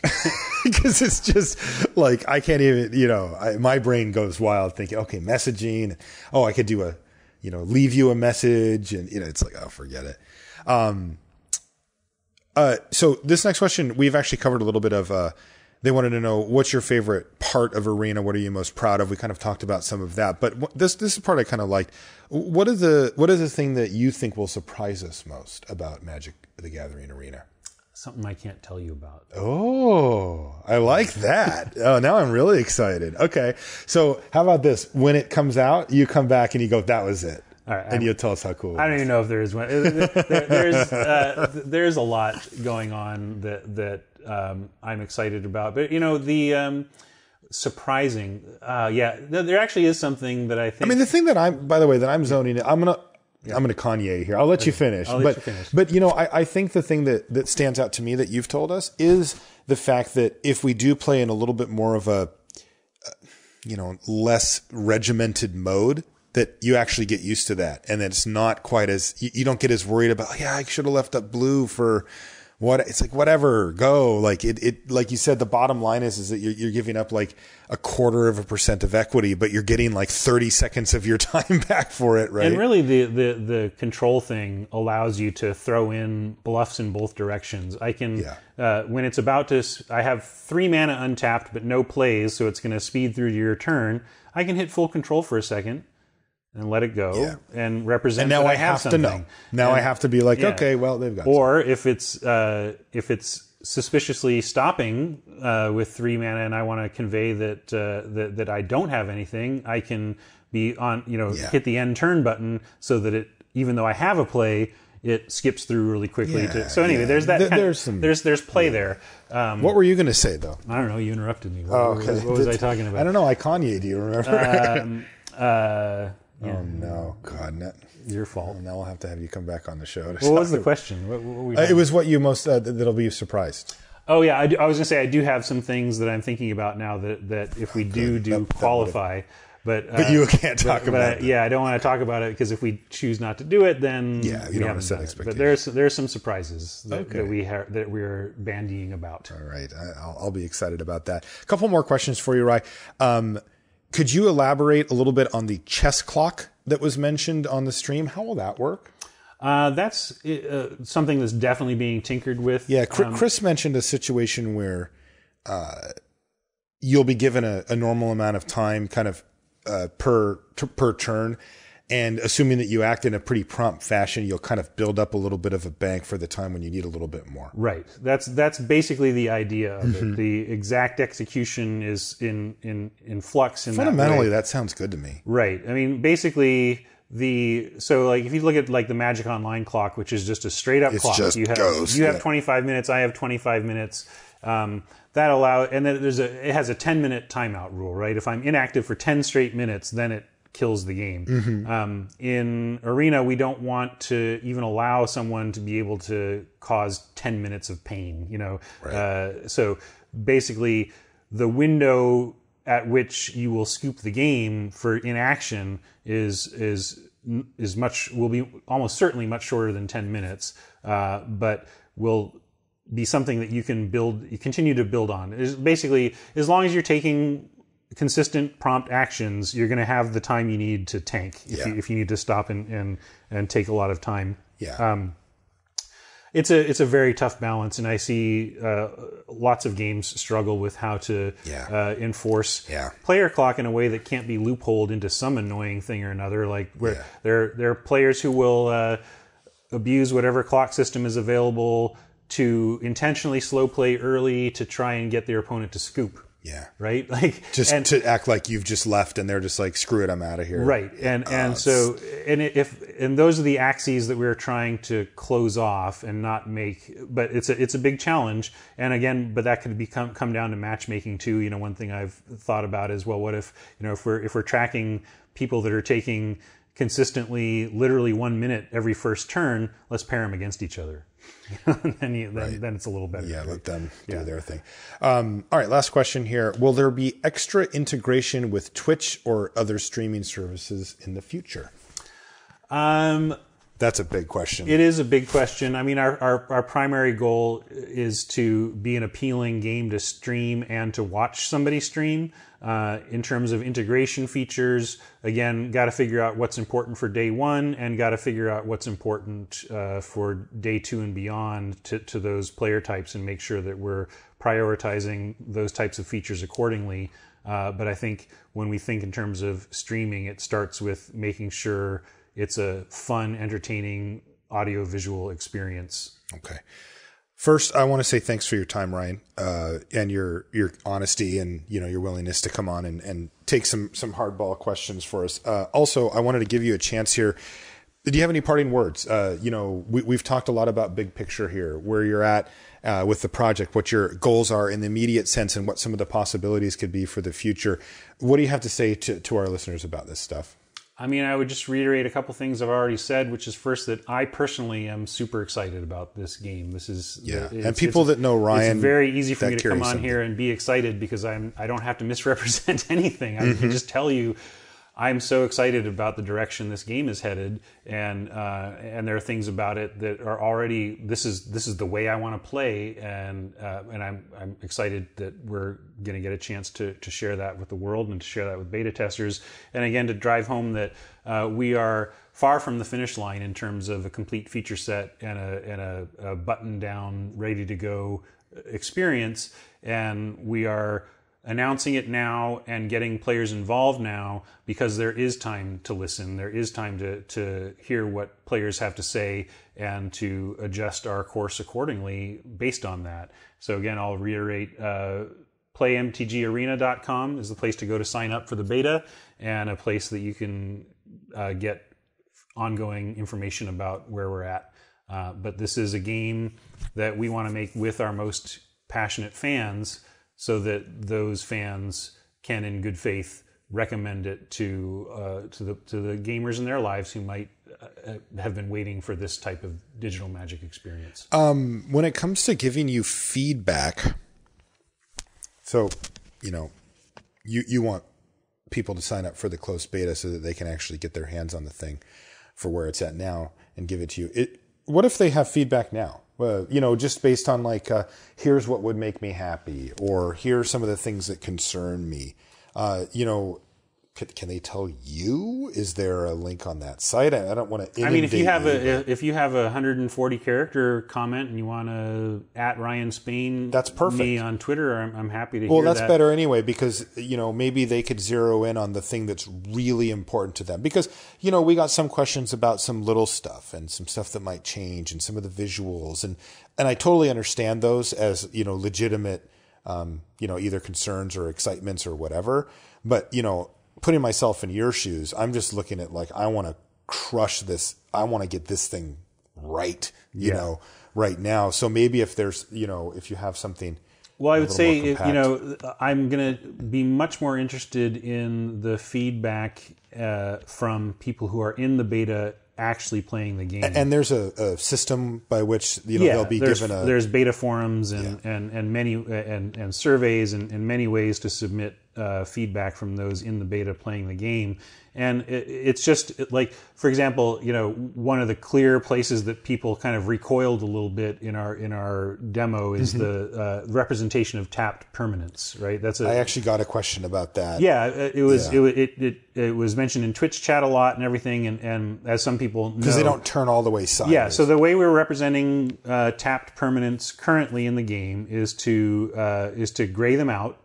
because it's just like, I can't even, you know, my brain goes wild thinking, okay, messaging. Oh, I could do leave you a message, and, you know, it's like, oh, forget it. So this next question, we've actually covered a little bit of, they wanted to know, what's your favorite part of Arena? What are you most proud of? We kind of talked about some of that, but this is the part I kind of liked. What is the thing that you think will surprise us most about Magic the Gathering Arena? Something I can't tell you about. Oh, I like that. Oh, now I'm really excited. Okay. So how about this? When it comes out, you come back and you go, that was it. All right, and you'll tell us how cool it was. I don't even know if there is one. There's a lot going on that I'm excited about. But, you know, the surprising, there actually is something that I think. I mean, the thing that I'm zoning in, I'm going to Kanye here. I'll let you finish. But you know, I think the thing that stands out to me that you've told us is the fact that if we do play in a little bit more of a, less regimented mode, that you actually get used to that. And that it's not quite as, you don't get as worried about, I should have left up blue for what. It's like, whatever, go. Like it, like you said, the bottom line is that you're giving up like 0.25% of equity, but you're getting like 30 seconds of your time back for it, right? And really the control thing allows you to throw in bluffs in both directions. I can, when it's about to, I have 3 mana untapped, but no plays, so it's going to speed through to your turn. I can hit full control for a second and let it go and represent. And now that I have something. to know. Now I have to be like, okay, well, they've got. Or something. If it's suspiciously stopping with 3 mana, and I want to convey that I don't have anything, I can be on, hit the end turn button so that it, even though I have a play, it skips through really quickly. So anyway, there's that. There's play there. What were you going to say though? I don't know. You interrupted me. What was I talking about? I don't know. I Kanye. Do you remember? Oh no, God! Your fault. Now we'll have to have you come back on the show. What was the question? What were we it was what you most that'll be surprised. Oh yeah, I was going to say I do have some things that I'm thinking about now that if we do qualify, but you can't talk about it. Yeah, I don't want to talk about it because if we choose not to do it, then you don't want to set expectations. But there's some surprises that we're bandying about. All right, I'll be excited about that. A couple more questions for you, Rye. Could you elaborate a little bit on the chess clock that was mentioned on the stream? How will that work? That's something that's definitely being tinkered with. Yeah, Chris mentioned a situation where you'll be given a normal amount of time kind of per turn, and assuming that you act in a pretty prompt fashion, you'll kind of build up a little bit of a bank for the time when you need a little bit more. Right. That's basically the idea of it. The exact execution is in flux. Fundamentally, that sounds good to me. Right. I mean, basically so like if you look at like the Magic Online clock, which is just a straight up clock, just you have 25 minutes, I have 25 minutes. That and then it has a 10-minute timeout rule, right? If I'm inactive for 10 straight minutes, then it kills the game. In Arena, we don't want to even allow someone to be able to cause 10 minutes of pain, Right. So basically, the window at which you will scoop the game for inaction will be almost certainly much shorter than 10 minutes, but will be something that you can continue to build on. Is basically, as long as you're taking consistent prompt actions, you're going to have the time you need to tank if you need to stop and take a lot of time. Yeah. It's a very tough balance, and I see lots of games struggle with how to enforce player clock in a way that can't be loopholed into some annoying thing or another. Like where there are players who will abuse whatever clock system is available to intentionally slow play early to try and get their opponent to scoop. Yeah. Right. Like to act like you've just left and they're just like, screw it, I'm out of here. Right. And those are the axes that we're trying to close off and not make. But it's a big challenge. And again, but that could come down to matchmaking too. You know, one thing I've thought about is, well, what if we're tracking people that are taking consistently, literally 1 minute every first turn, let's pair them against each other. Then it's a little better. Yeah, let them do their thing. All right, last question here. Will there be extra integration with Twitch or other streaming services in the future? That's a big question. It is a big question. I mean, our primary goal is to be an appealing game to stream and to watch somebody stream. In terms of integration features, again, got to figure out what's important for day one and got to figure out what's important for day two and beyond to those player types and make sure that we're prioritizing those types of features accordingly. But I think when we think in terms of streaming, it starts with making sure it's a fun, entertaining audio-visual experience. Okay. First, I want to say thanks for your time, Ryan, and your honesty and your willingness to come on and take some hardball questions for us. Also, I wanted to give you a chance here. Do you have any parting words? We've talked a lot about big picture here, where you're at with the project, what your goals are in the immediate sense, and what some of the possibilities could be for the future. What do you have to say to our listeners about this stuff? I mean, I would just reiterate a couple things I've already said, which is first that I personally am super excited about this game. This is and people that know Ryan, it's very easy for me to come on here and be excited because I don't have to misrepresent anything. I can just tell you I'm so excited about the direction this game is headed, and there are things about it that are already this is the way I want to play, and I'm excited that we're going to get a chance to share that with the world and to share that with beta testers, and again to drive home that we are far from the finish line in terms of a complete feature set and a button down, ready to go experience, and we are announcing it now and getting players involved now because there is time to listen. There is time to hear what players have to say and to adjust our course accordingly based on that. So again, I'll reiterate, playmtgarena.com is the place to go to sign up for the beta and a place that you can get ongoing information about where we're at. But this is a game that we want to make with our most passionate fans, so that those fans can, in good faith, recommend it to the gamers in their lives who might have been waiting for this type of digital magic experience. When it comes to giving you feedback, so you want people to sign up for the closed beta so that they can actually get their hands on the thing for where it's at now and give it to you. What if they have feedback now? Just based on here's what would make me happy, or here are some of the things that concern me. Can they tell you? Is there a link on that site? I don't want to. I mean, if you have a 140 character comment and you want to @Ryan Spain, that's perfect. Me on Twitter, I'm happy to. Well, that's better anyway, because maybe they could zero in on the thing that's really important to them. Because we got some questions about some little stuff and some stuff that might change and some of the visuals, and I totally understand those as legitimate, either concerns or excitements or whatever. But putting myself in your shoes, I'm just looking at I want to crush this. I want to get this thing right, right now. So maybe if there's, if you have something. Well, I would say, I'm going to be much more interested in the feedback from people who are in the beta actually playing the game. And there's a system by which they'll be given there's beta forums and many and surveys and many ways to submit feedback from those in the beta playing the game. And it's just like, for example, one of the clear places that people kind of recoiled a little bit in our demo is the representation of tapped permanence, right? I actually got a question about that. Yeah, it was mentioned in Twitch chat a lot and everything, and as some people know, because they don't turn all the way sideways. Yeah, so the way we're representing tapped permanence currently in the game is to gray them out,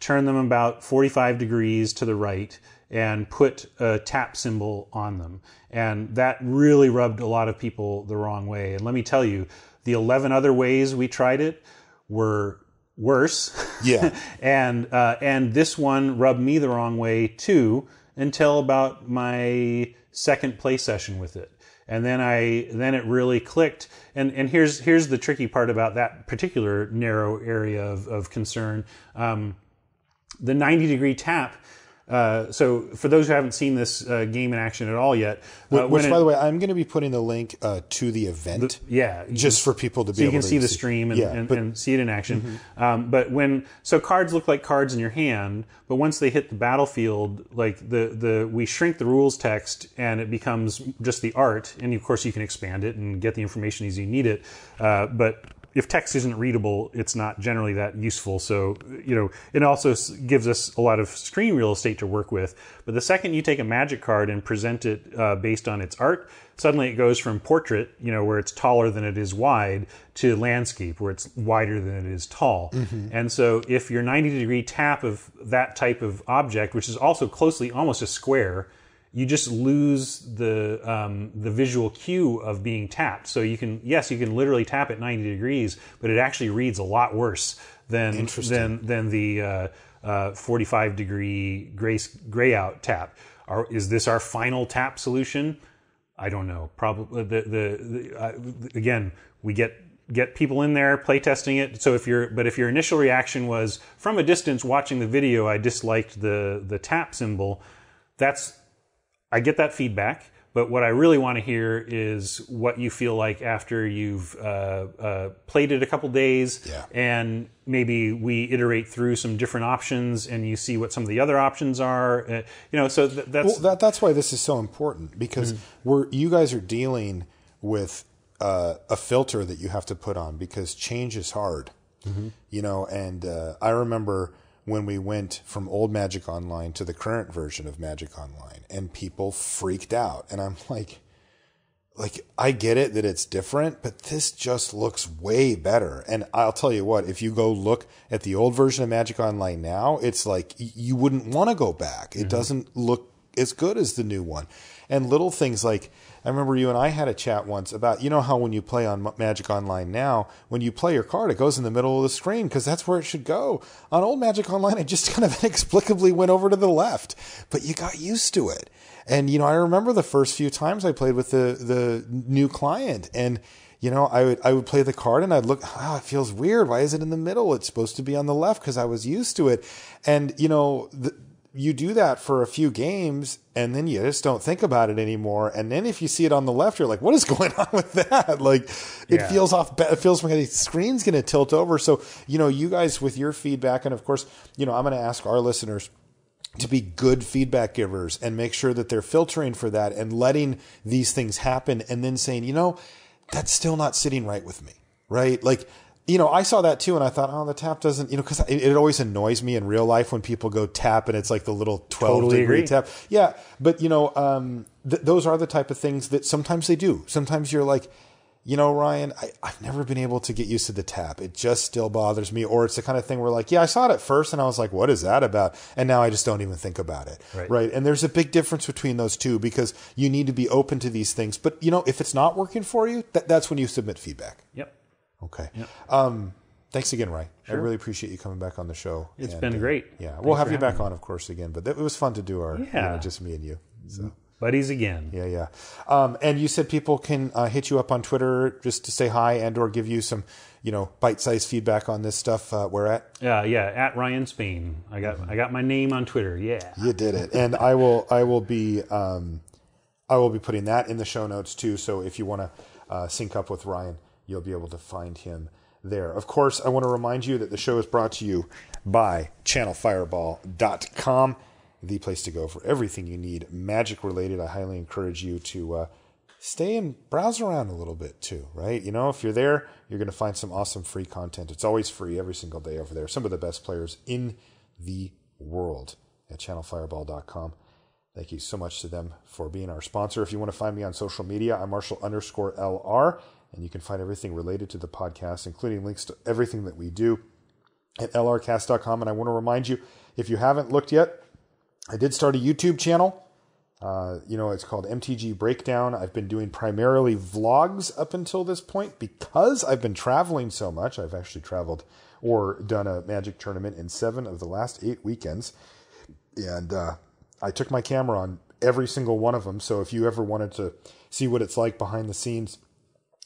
turn them about 45 degrees to the right, and put a tap symbol on them. And that really rubbed a lot of people the wrong way. And let me tell you, the 11 other ways we tried it were worse. Yeah. and this one rubbed me the wrong way too, until about my second play session with it. And then it really clicked. And here's the tricky part about that particular narrow area of concern. The 90-degree tap. So for those who haven't seen this game in action at all yet, which by the way, I'm going to be putting the link to the event, just for people to be able to see the stream and see it in action. But so cards look like cards in your hand, but once they hit the battlefield, like we shrink the rules text and it becomes just the art, and of course you can expand it and get the information as you need it, but if text isn't readable, it's not generally that useful. So, it also gives us a lot of screen real estate to work with. But the second you take a magic card and present it based on its art, suddenly it goes from portrait, where it's taller than it is wide, to landscape, where it's wider than it is tall. And so if your 90-degree tap of that type of object, which is also closely almost a square, you just lose the visual cue of being tapped. So you can literally tap at 90 degrees, but it actually reads a lot worse than the 45 degree gray out tap. Is this our final tap solution? I don't know. Probably again, we get people in there playtesting it. So if your initial reaction was from a distance watching the video, I disliked the tap symbol, I get that feedback, but what I really want to hear is what you feel like after you've played it a couple days, and maybe we iterate through some different options, and you see what some of the other options are. So that's why this is so important, because you guys are dealing with a filter that you have to put on, because change is hard. And I remember when we went from old Magic Online to the current version of Magic Online, and people freaked out. And I'm like, I get it that it's different, but this just looks way better. And I'll tell you what, if you go look at the old version of Magic Online now, it's like you wouldn't want to go back. It doesn't look as good as the new one. And little things like, I remember you and I had a chat once about, how when you play on Magic Online now, when you play your card, it goes in the middle of the screen because that's where it should go. On old Magic Online, it just kind of inexplicably went over to the left, but you got used to it. And, I remember the first few times I played with the new client, and, I would play the card and I'd look, it feels weird. Why is it in the middle? It's supposed to be on the left because I was used to it. And, you do that for a few games, and then you just don't think about it anymore. And then if you see it on the left, you're like, what is going on with that? It feels off. It feels like the screen's going to tilt over. So, you guys with your feedback, and of course, I'm going to ask our listeners to be good feedback givers and make sure that they're filtering for that and letting these things happen, and then saying, that's still not sitting right with me, right? I saw that too, and I thought, the tap doesn't, because it always annoys me in real life when people go tap and it's like the little 12-degree tap. Yeah, but, those are the type of things that sometimes they do. Sometimes you're like, Ryan, I've never been able to get used to the tap. It just still bothers me. Or it's the kind of thing where I saw it at first and I was like, what is that about? And now I just don't even think about it. Right? And there's a big difference between those two, because you need to be open to these things. But, if it's not working for you, that's when you submit feedback. Yep. Okay. Yep. Thanks again, Ray. Sure. I really appreciate you coming back on the show. It's been great. Yeah. We'll have you back on, of course, again. But it was fun to do our, just me and you. So. Buddies again. Yeah. And you said people can hit you up on Twitter just to say hi and or give you some, bite-sized feedback on this stuff. Where at? Yeah. At Ryan Spain. I got my name on Twitter. Yeah. You did it. And I will be putting that in the show notes too. So if you want to sync up with Ryan, you'll be able to find him there. Of course, I want to remind you that the show is brought to you by channelfireball.com, the place to go for everything you need magic related. I highly encourage you to stay and browse around a little bit too, right? You know, if you're there, you're going to find some awesome free content. It's always free every single day over there. Some of the best players in the world at channelfireball.com. Thank you so much to them for being our sponsor. If you want to find me on social media, I'm Marshall_LR, and you can find everything related to the podcast, including links to everything that we do at lrcast.com. And I want to remind you, if you haven't looked yet, I did start a YouTube channel. It's called MTG Breakdown. I've been doing primarily vlogs up until this point because I've been traveling so much. I've actually traveled or done a Magic tournament in 7 of the last 8 weekends. And I took my camera on every single one of them. So if you ever wanted to see what it's like behind the scenes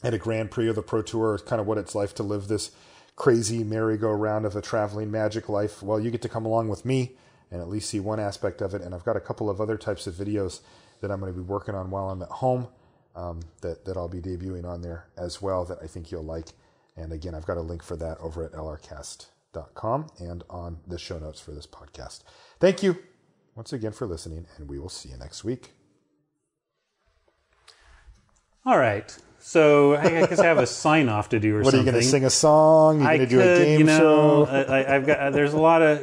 at a Grand Prix or the Pro Tour, kind of what it's like to live this crazy merry-go-round of a traveling Magic life, well, you get to come along with me and at least see one aspect of it. And I've got a couple of other types of videos that I'm going to be working on while I'm at home that I'll be debuting on there as well that I think you'll like. And again, I've got a link for that over at lrcast.com and on the show notes for this podcast. Thank you once again for listening, and we will see you next week. All right. So I guess I have a sign-off to do or what, something. Are you going to sing a song? Are you going to do a game show? I've got. There's a lot of,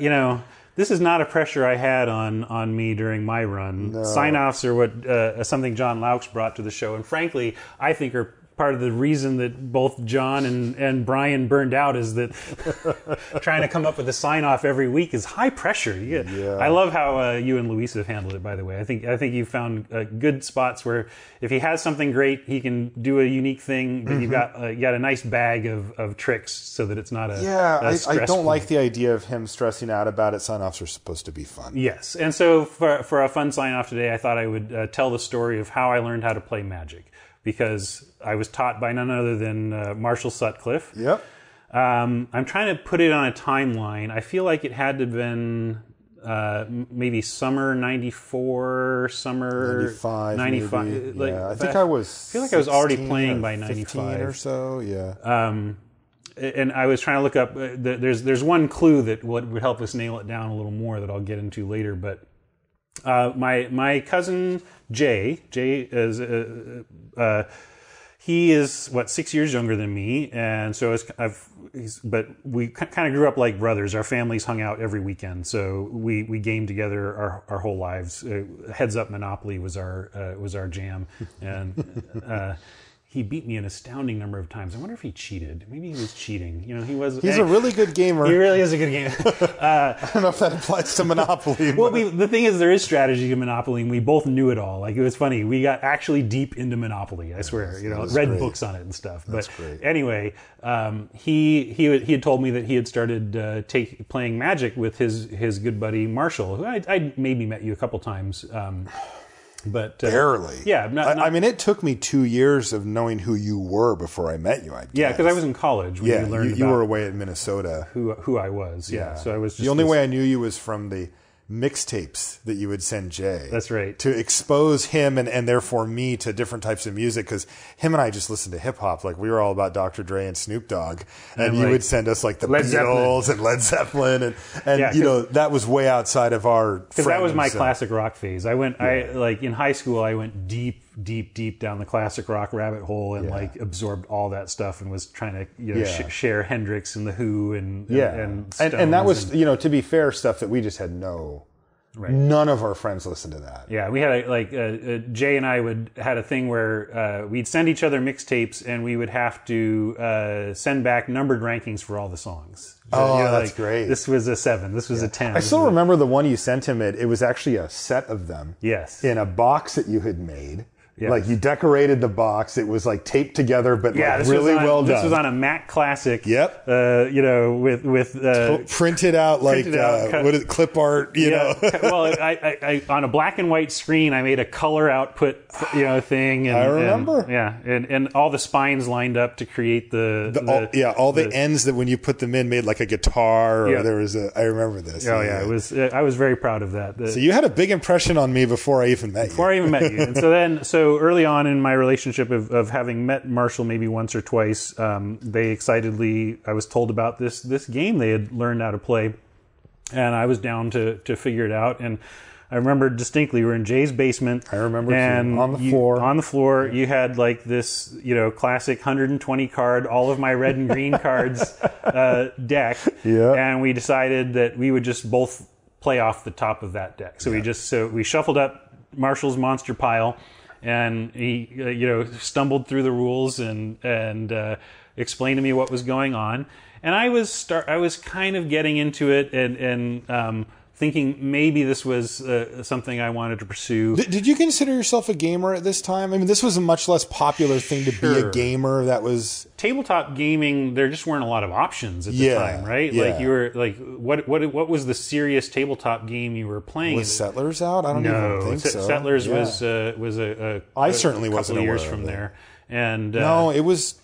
this is not a pressure I had on me during my run. No. Sign-offs are what something John Laux brought to the show, and frankly, I think are part of the reason that both John and Brian burned out is that trying to come up with a sign-off every week is high pressure. I love how you and Luis have handled it, by the way. I think you found good spots where if he has something great, he can do a unique thing, but you got a nice bag of tricks so that it's not I don't like the idea of him stressing out about it. Sign-offs are supposed to be fun. Yes, and so for a fun sign-off today, I thought I would tell the story of how I learned how to play Magic, because I was taught by none other than Marshall Sutcliffe. Yep. I'm trying to put it on a timeline. I feel like it had to have been maybe summer 94, summer 95. Like, I think I feel like I was already playing by 95 or so. Yeah. And I was trying to look up. There's one clue that would help us nail it down a little more that I'll get into later. But my cousin Jay is he is 6 years younger than me, and so but we kind of grew up like brothers. Our families hung out every weekend, so we gamed together our whole lives. Heads Up Monopoly was our jam, and he beat me an astounding number of times. I wonder if he cheated. Maybe he was cheating. He's a really good gamer. He really is a good gamer. I don't know if that applies to Monopoly. Well, the thing is, there is strategy in Monopoly, and we both knew it all. Like, it was funny. We got actually deep into Monopoly, I swear. Read great books on it and stuff. That's but great. Anyway, he had told me that he had started playing Magic with his good buddy Marshall, who I maybe met you a couple times. But barely. Yeah. I mean, it took me 2 years of knowing who you were before I met you. Yeah, because I was in college when you learned you were away in Minnesota. Who I was. Yeah. So I was just the only way I knew you was from the mixtapes that you would send Jay. That's right. To expose him and therefore me to different types of music, because him and I just listened to hip hop. Like, we were all about Dr. Dre and Snoop Dogg, and you would send us like the Beatles and Led Zeppelin, and that was way outside of our. Because that was my classic rock phase. I in high school I went deep down the classic rock rabbit hole and absorbed all that stuff and was trying to share Hendrix and the Who and that was to be fair, stuff that we just had none of our friends listened to that. Yeah, we had Jay and I had a thing where we'd send each other mixtapes and we would have to send back numbered rankings for all the songs. That's great. This was a 7. This was a 10. I still remember the one you sent him. It was actually a set of them. Yes. In a box that you had made. Yes. Like, you decorated the box. It was like taped together, but really well done. This was on a Mac Classic. Yep. With printed out what is it, clip art? Well, I on a black and white screen, I made a color output thing. And, I remember. And all the spines lined up to create all the ends that when you put them in made like a guitar. Or there was I remember this. It was. I was very proud of that. So you had a big impression on me before I even met you. And so so early on in my relationship of having met Marshall maybe once or twice, they excitedly, I was told about this game they had learned how to play, and I was down to figure it out. And I remember distinctly, we were in Jay's basement. I remember and on the floor. On the floor, you had like this, classic 120 card, all of my red and green cards deck. Yeah. And we decided that we would just both play off the top of that deck. So we shuffled up Marshall's monster pile, and he, stumbled through the rules and explained to me what was going on. And I was kind of getting into it and thinking maybe this was something I wanted to pursue. Did you consider yourself a gamer at this time? I mean, this was a much less popular thing to be a gamer. That was tabletop gaming. There just weren't a lot of options at the time, right? Yeah. Like you were like, what was the serious tabletop game you were playing? Was Settlers out? I don't even think so. Settlers was I certainly wasn't aware years from there, and no, it was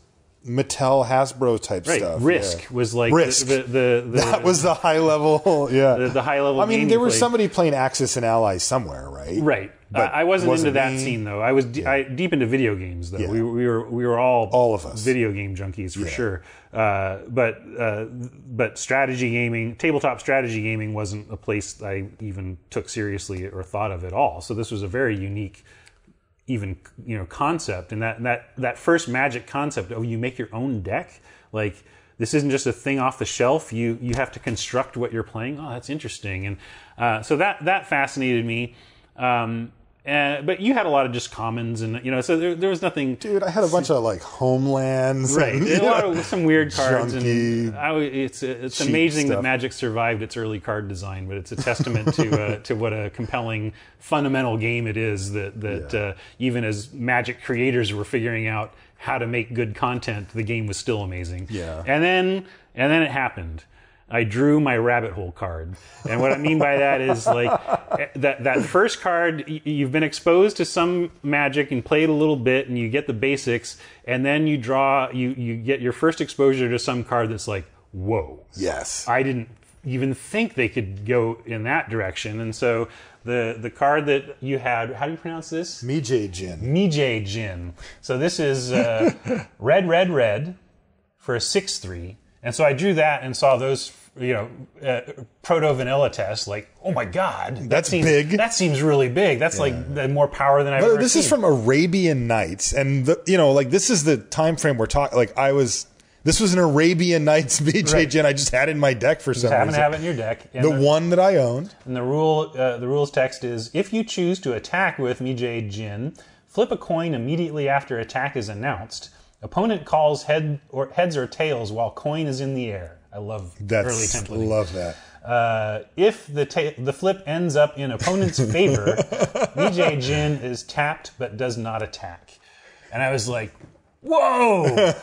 Mattel, Hasbro type stuff. Risk was like Risk. That was the high level. Yeah, the high level. I mean, there was somebody playing Axis and Allies somewhere, right? Right. But I wasn't into that scene though. I was deep into video games though. Yeah. We were all of us video game junkies for sure. But strategy gaming, tabletop strategy gaming, wasn't a place I even took seriously or thought of at all. So this was a very unique, even concept, and that first Magic concept of you make your own deck, like this isn't just a thing off the shelf. You have to construct what you're playing. Oh, that's interesting, and so that fascinated me. But you had a lot of just commons, and so there was nothing. Dude, I had a bunch of like Homelands, right? And, a lot of some weird cards, junky, and it's amazing stuff. that Magic survived its early card design. But it's a testament to what a compelling fundamental game it is. That even as Magic creators were figuring out how to make good content, the game was still amazing. Yeah, and then it happened. I drew my rabbit hole card. And what I mean by that is like that first card, you've been exposed to some Magic and played a little bit and you get the basics, and then you get your first exposure to some card that's like, whoa. Yes. I didn't even think they could go in that direction. And so the card that you had, how do you pronounce this? Mijay Jin. Mijay Jin. So this is red, red, red for a 6/3. And so I drew that and saw those, proto-vanilla tests, like, oh my God. That's big. That seems really big. That's like more power than I've ever seen. This is from Arabian Nights. And, this is the time frame we're talking, this was an Arabian Nights BJ Jin I just had in my deck for some reason. Happen to have it in your deck. And the one that I owned. And the rules text is, if you choose to attack with Mijay Jin, flip a coin immediately after attack is announced. Opponent calls heads or tails while coin is in the air. I love early templating. Love that. If the flip ends up in opponent's favor, Mijay Jin is tapped but does not attack. And I was like, whoa,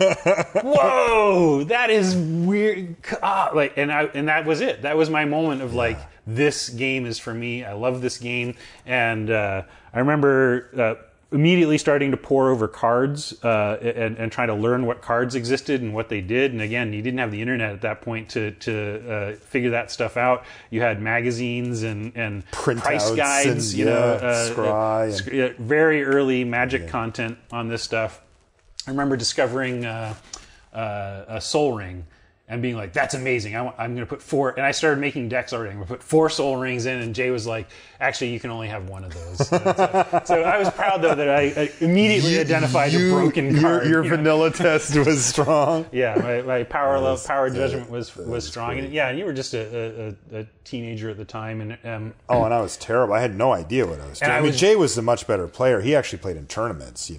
whoa, that is weird. And that was it. That was my moment of like, this game is for me. I love this game. And I remember immediately starting to pore over cards and trying to learn what cards existed and what they did. And again, you didn't have the internet at that point to figure that stuff out. You had magazines and price guides, scry, very early Magic content on this stuff. I remember discovering a Soul Ring and being like, that's amazing. I'm going to put 4, and I started making decks already. I'm going to put 4 Soul Rings in, and Jay was like, actually, you can only have one of those. So I was proud, though, that I immediately identified a broken card. Your vanilla test was strong. Yeah, my power judgment was strong. And you were just a teenager at the time. And and I was terrible. I had no idea what I was doing. Jay was a much better player. He actually played in tournaments,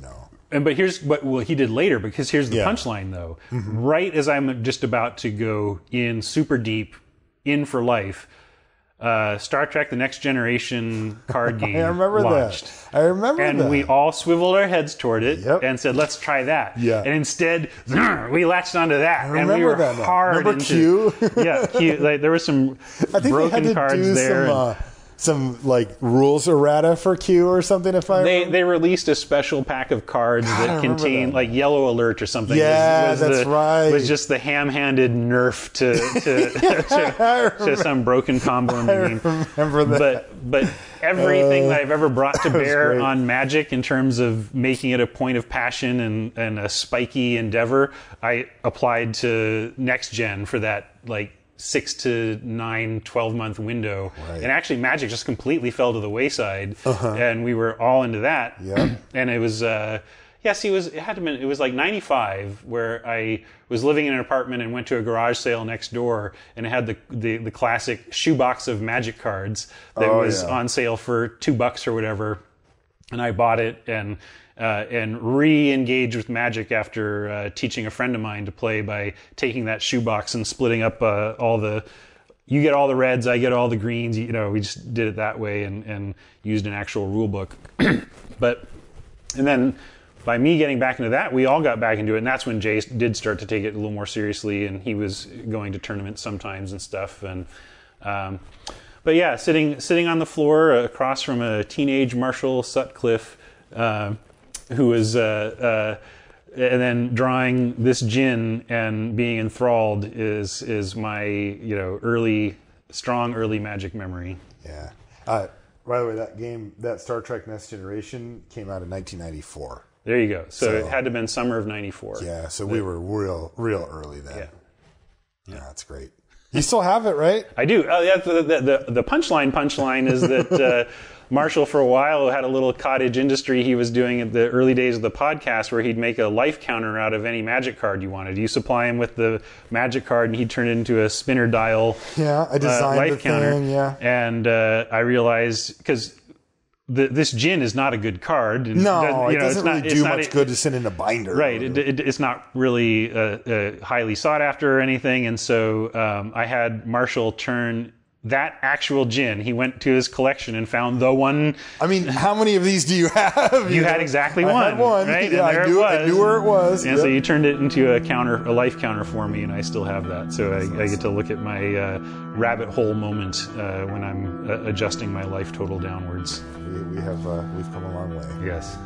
But here's what he did later, because here's the punchline, though. Mm-hmm. Right as I'm just about to go in super deep, in for life, Star Trek The Next Generation card game launched. I remember that. And we all swiveled our heads toward it and said, let's try that. Yeah. And instead, we latched onto that. And we were hard Remember into... Q? Q. Like, there were some broken cards there. some like rules errata for Q or something. If they released a special pack of cards that contained like Yellow Alert or something. Yeah, that's right. It was just the ham-handed nerf to some broken combo in the game. I remember that. But everything that I've ever brought to bear on Magic in terms of making it a point of passion and a spiky endeavor, I applied to next gen for that like 6 to 9, 12-month window. Right. And actually Magic just completely fell to the wayside. And we were all into that. Yeah. And it was it was like 95 where I was living in an apartment and went to a garage sale next door, and it had the classic shoebox of Magic cards that was on sale for $2 or whatever. And I bought it and re-engaged with Magic after teaching a friend of mine to play by taking that shoebox and splitting up you get all the reds, I get all the greens. We just did it that way and used an actual rule book. And then by me getting back into that, we all got back into it, and that's when Jay did start to take it a little more seriously, and he was going to tournaments sometimes and stuff. And but yeah, sitting on the floor across from a teenage Marshall Sutcliffe, who was and then drawing this gin and being enthralled is my strong early Magic memory. Yeah. By the way, that Star Trek Next Generation came out in 1994. There you go. So it had to have been summer of 94. Yeah, so we were real early then. Yeah, that's great. You still have it, right? I do. The punchline is that Marshall, for a while, had a little cottage industry he was doing at the early days of the podcast where he'd make a life counter out of any Magic card you wanted. You supply him with the Magic card, and he'd turn it into a spinner dial I designed life the counter. thing, yeah. And I realized, because this gin is not a good card. It doesn't really do much good to send in a binder. Right. It's not really highly sought after or anything. And so I had Marshall turn that actual gin. He went to his collection and found the one. I mean, how many of these do you have? You had exactly one. I had one. Right? Yeah, I knew where it was. And so you turned it into a life counter for me, and I still have that. So I get to look at my rabbit hole moment when I'm adjusting my life total downwards. We've come a long way. Yes.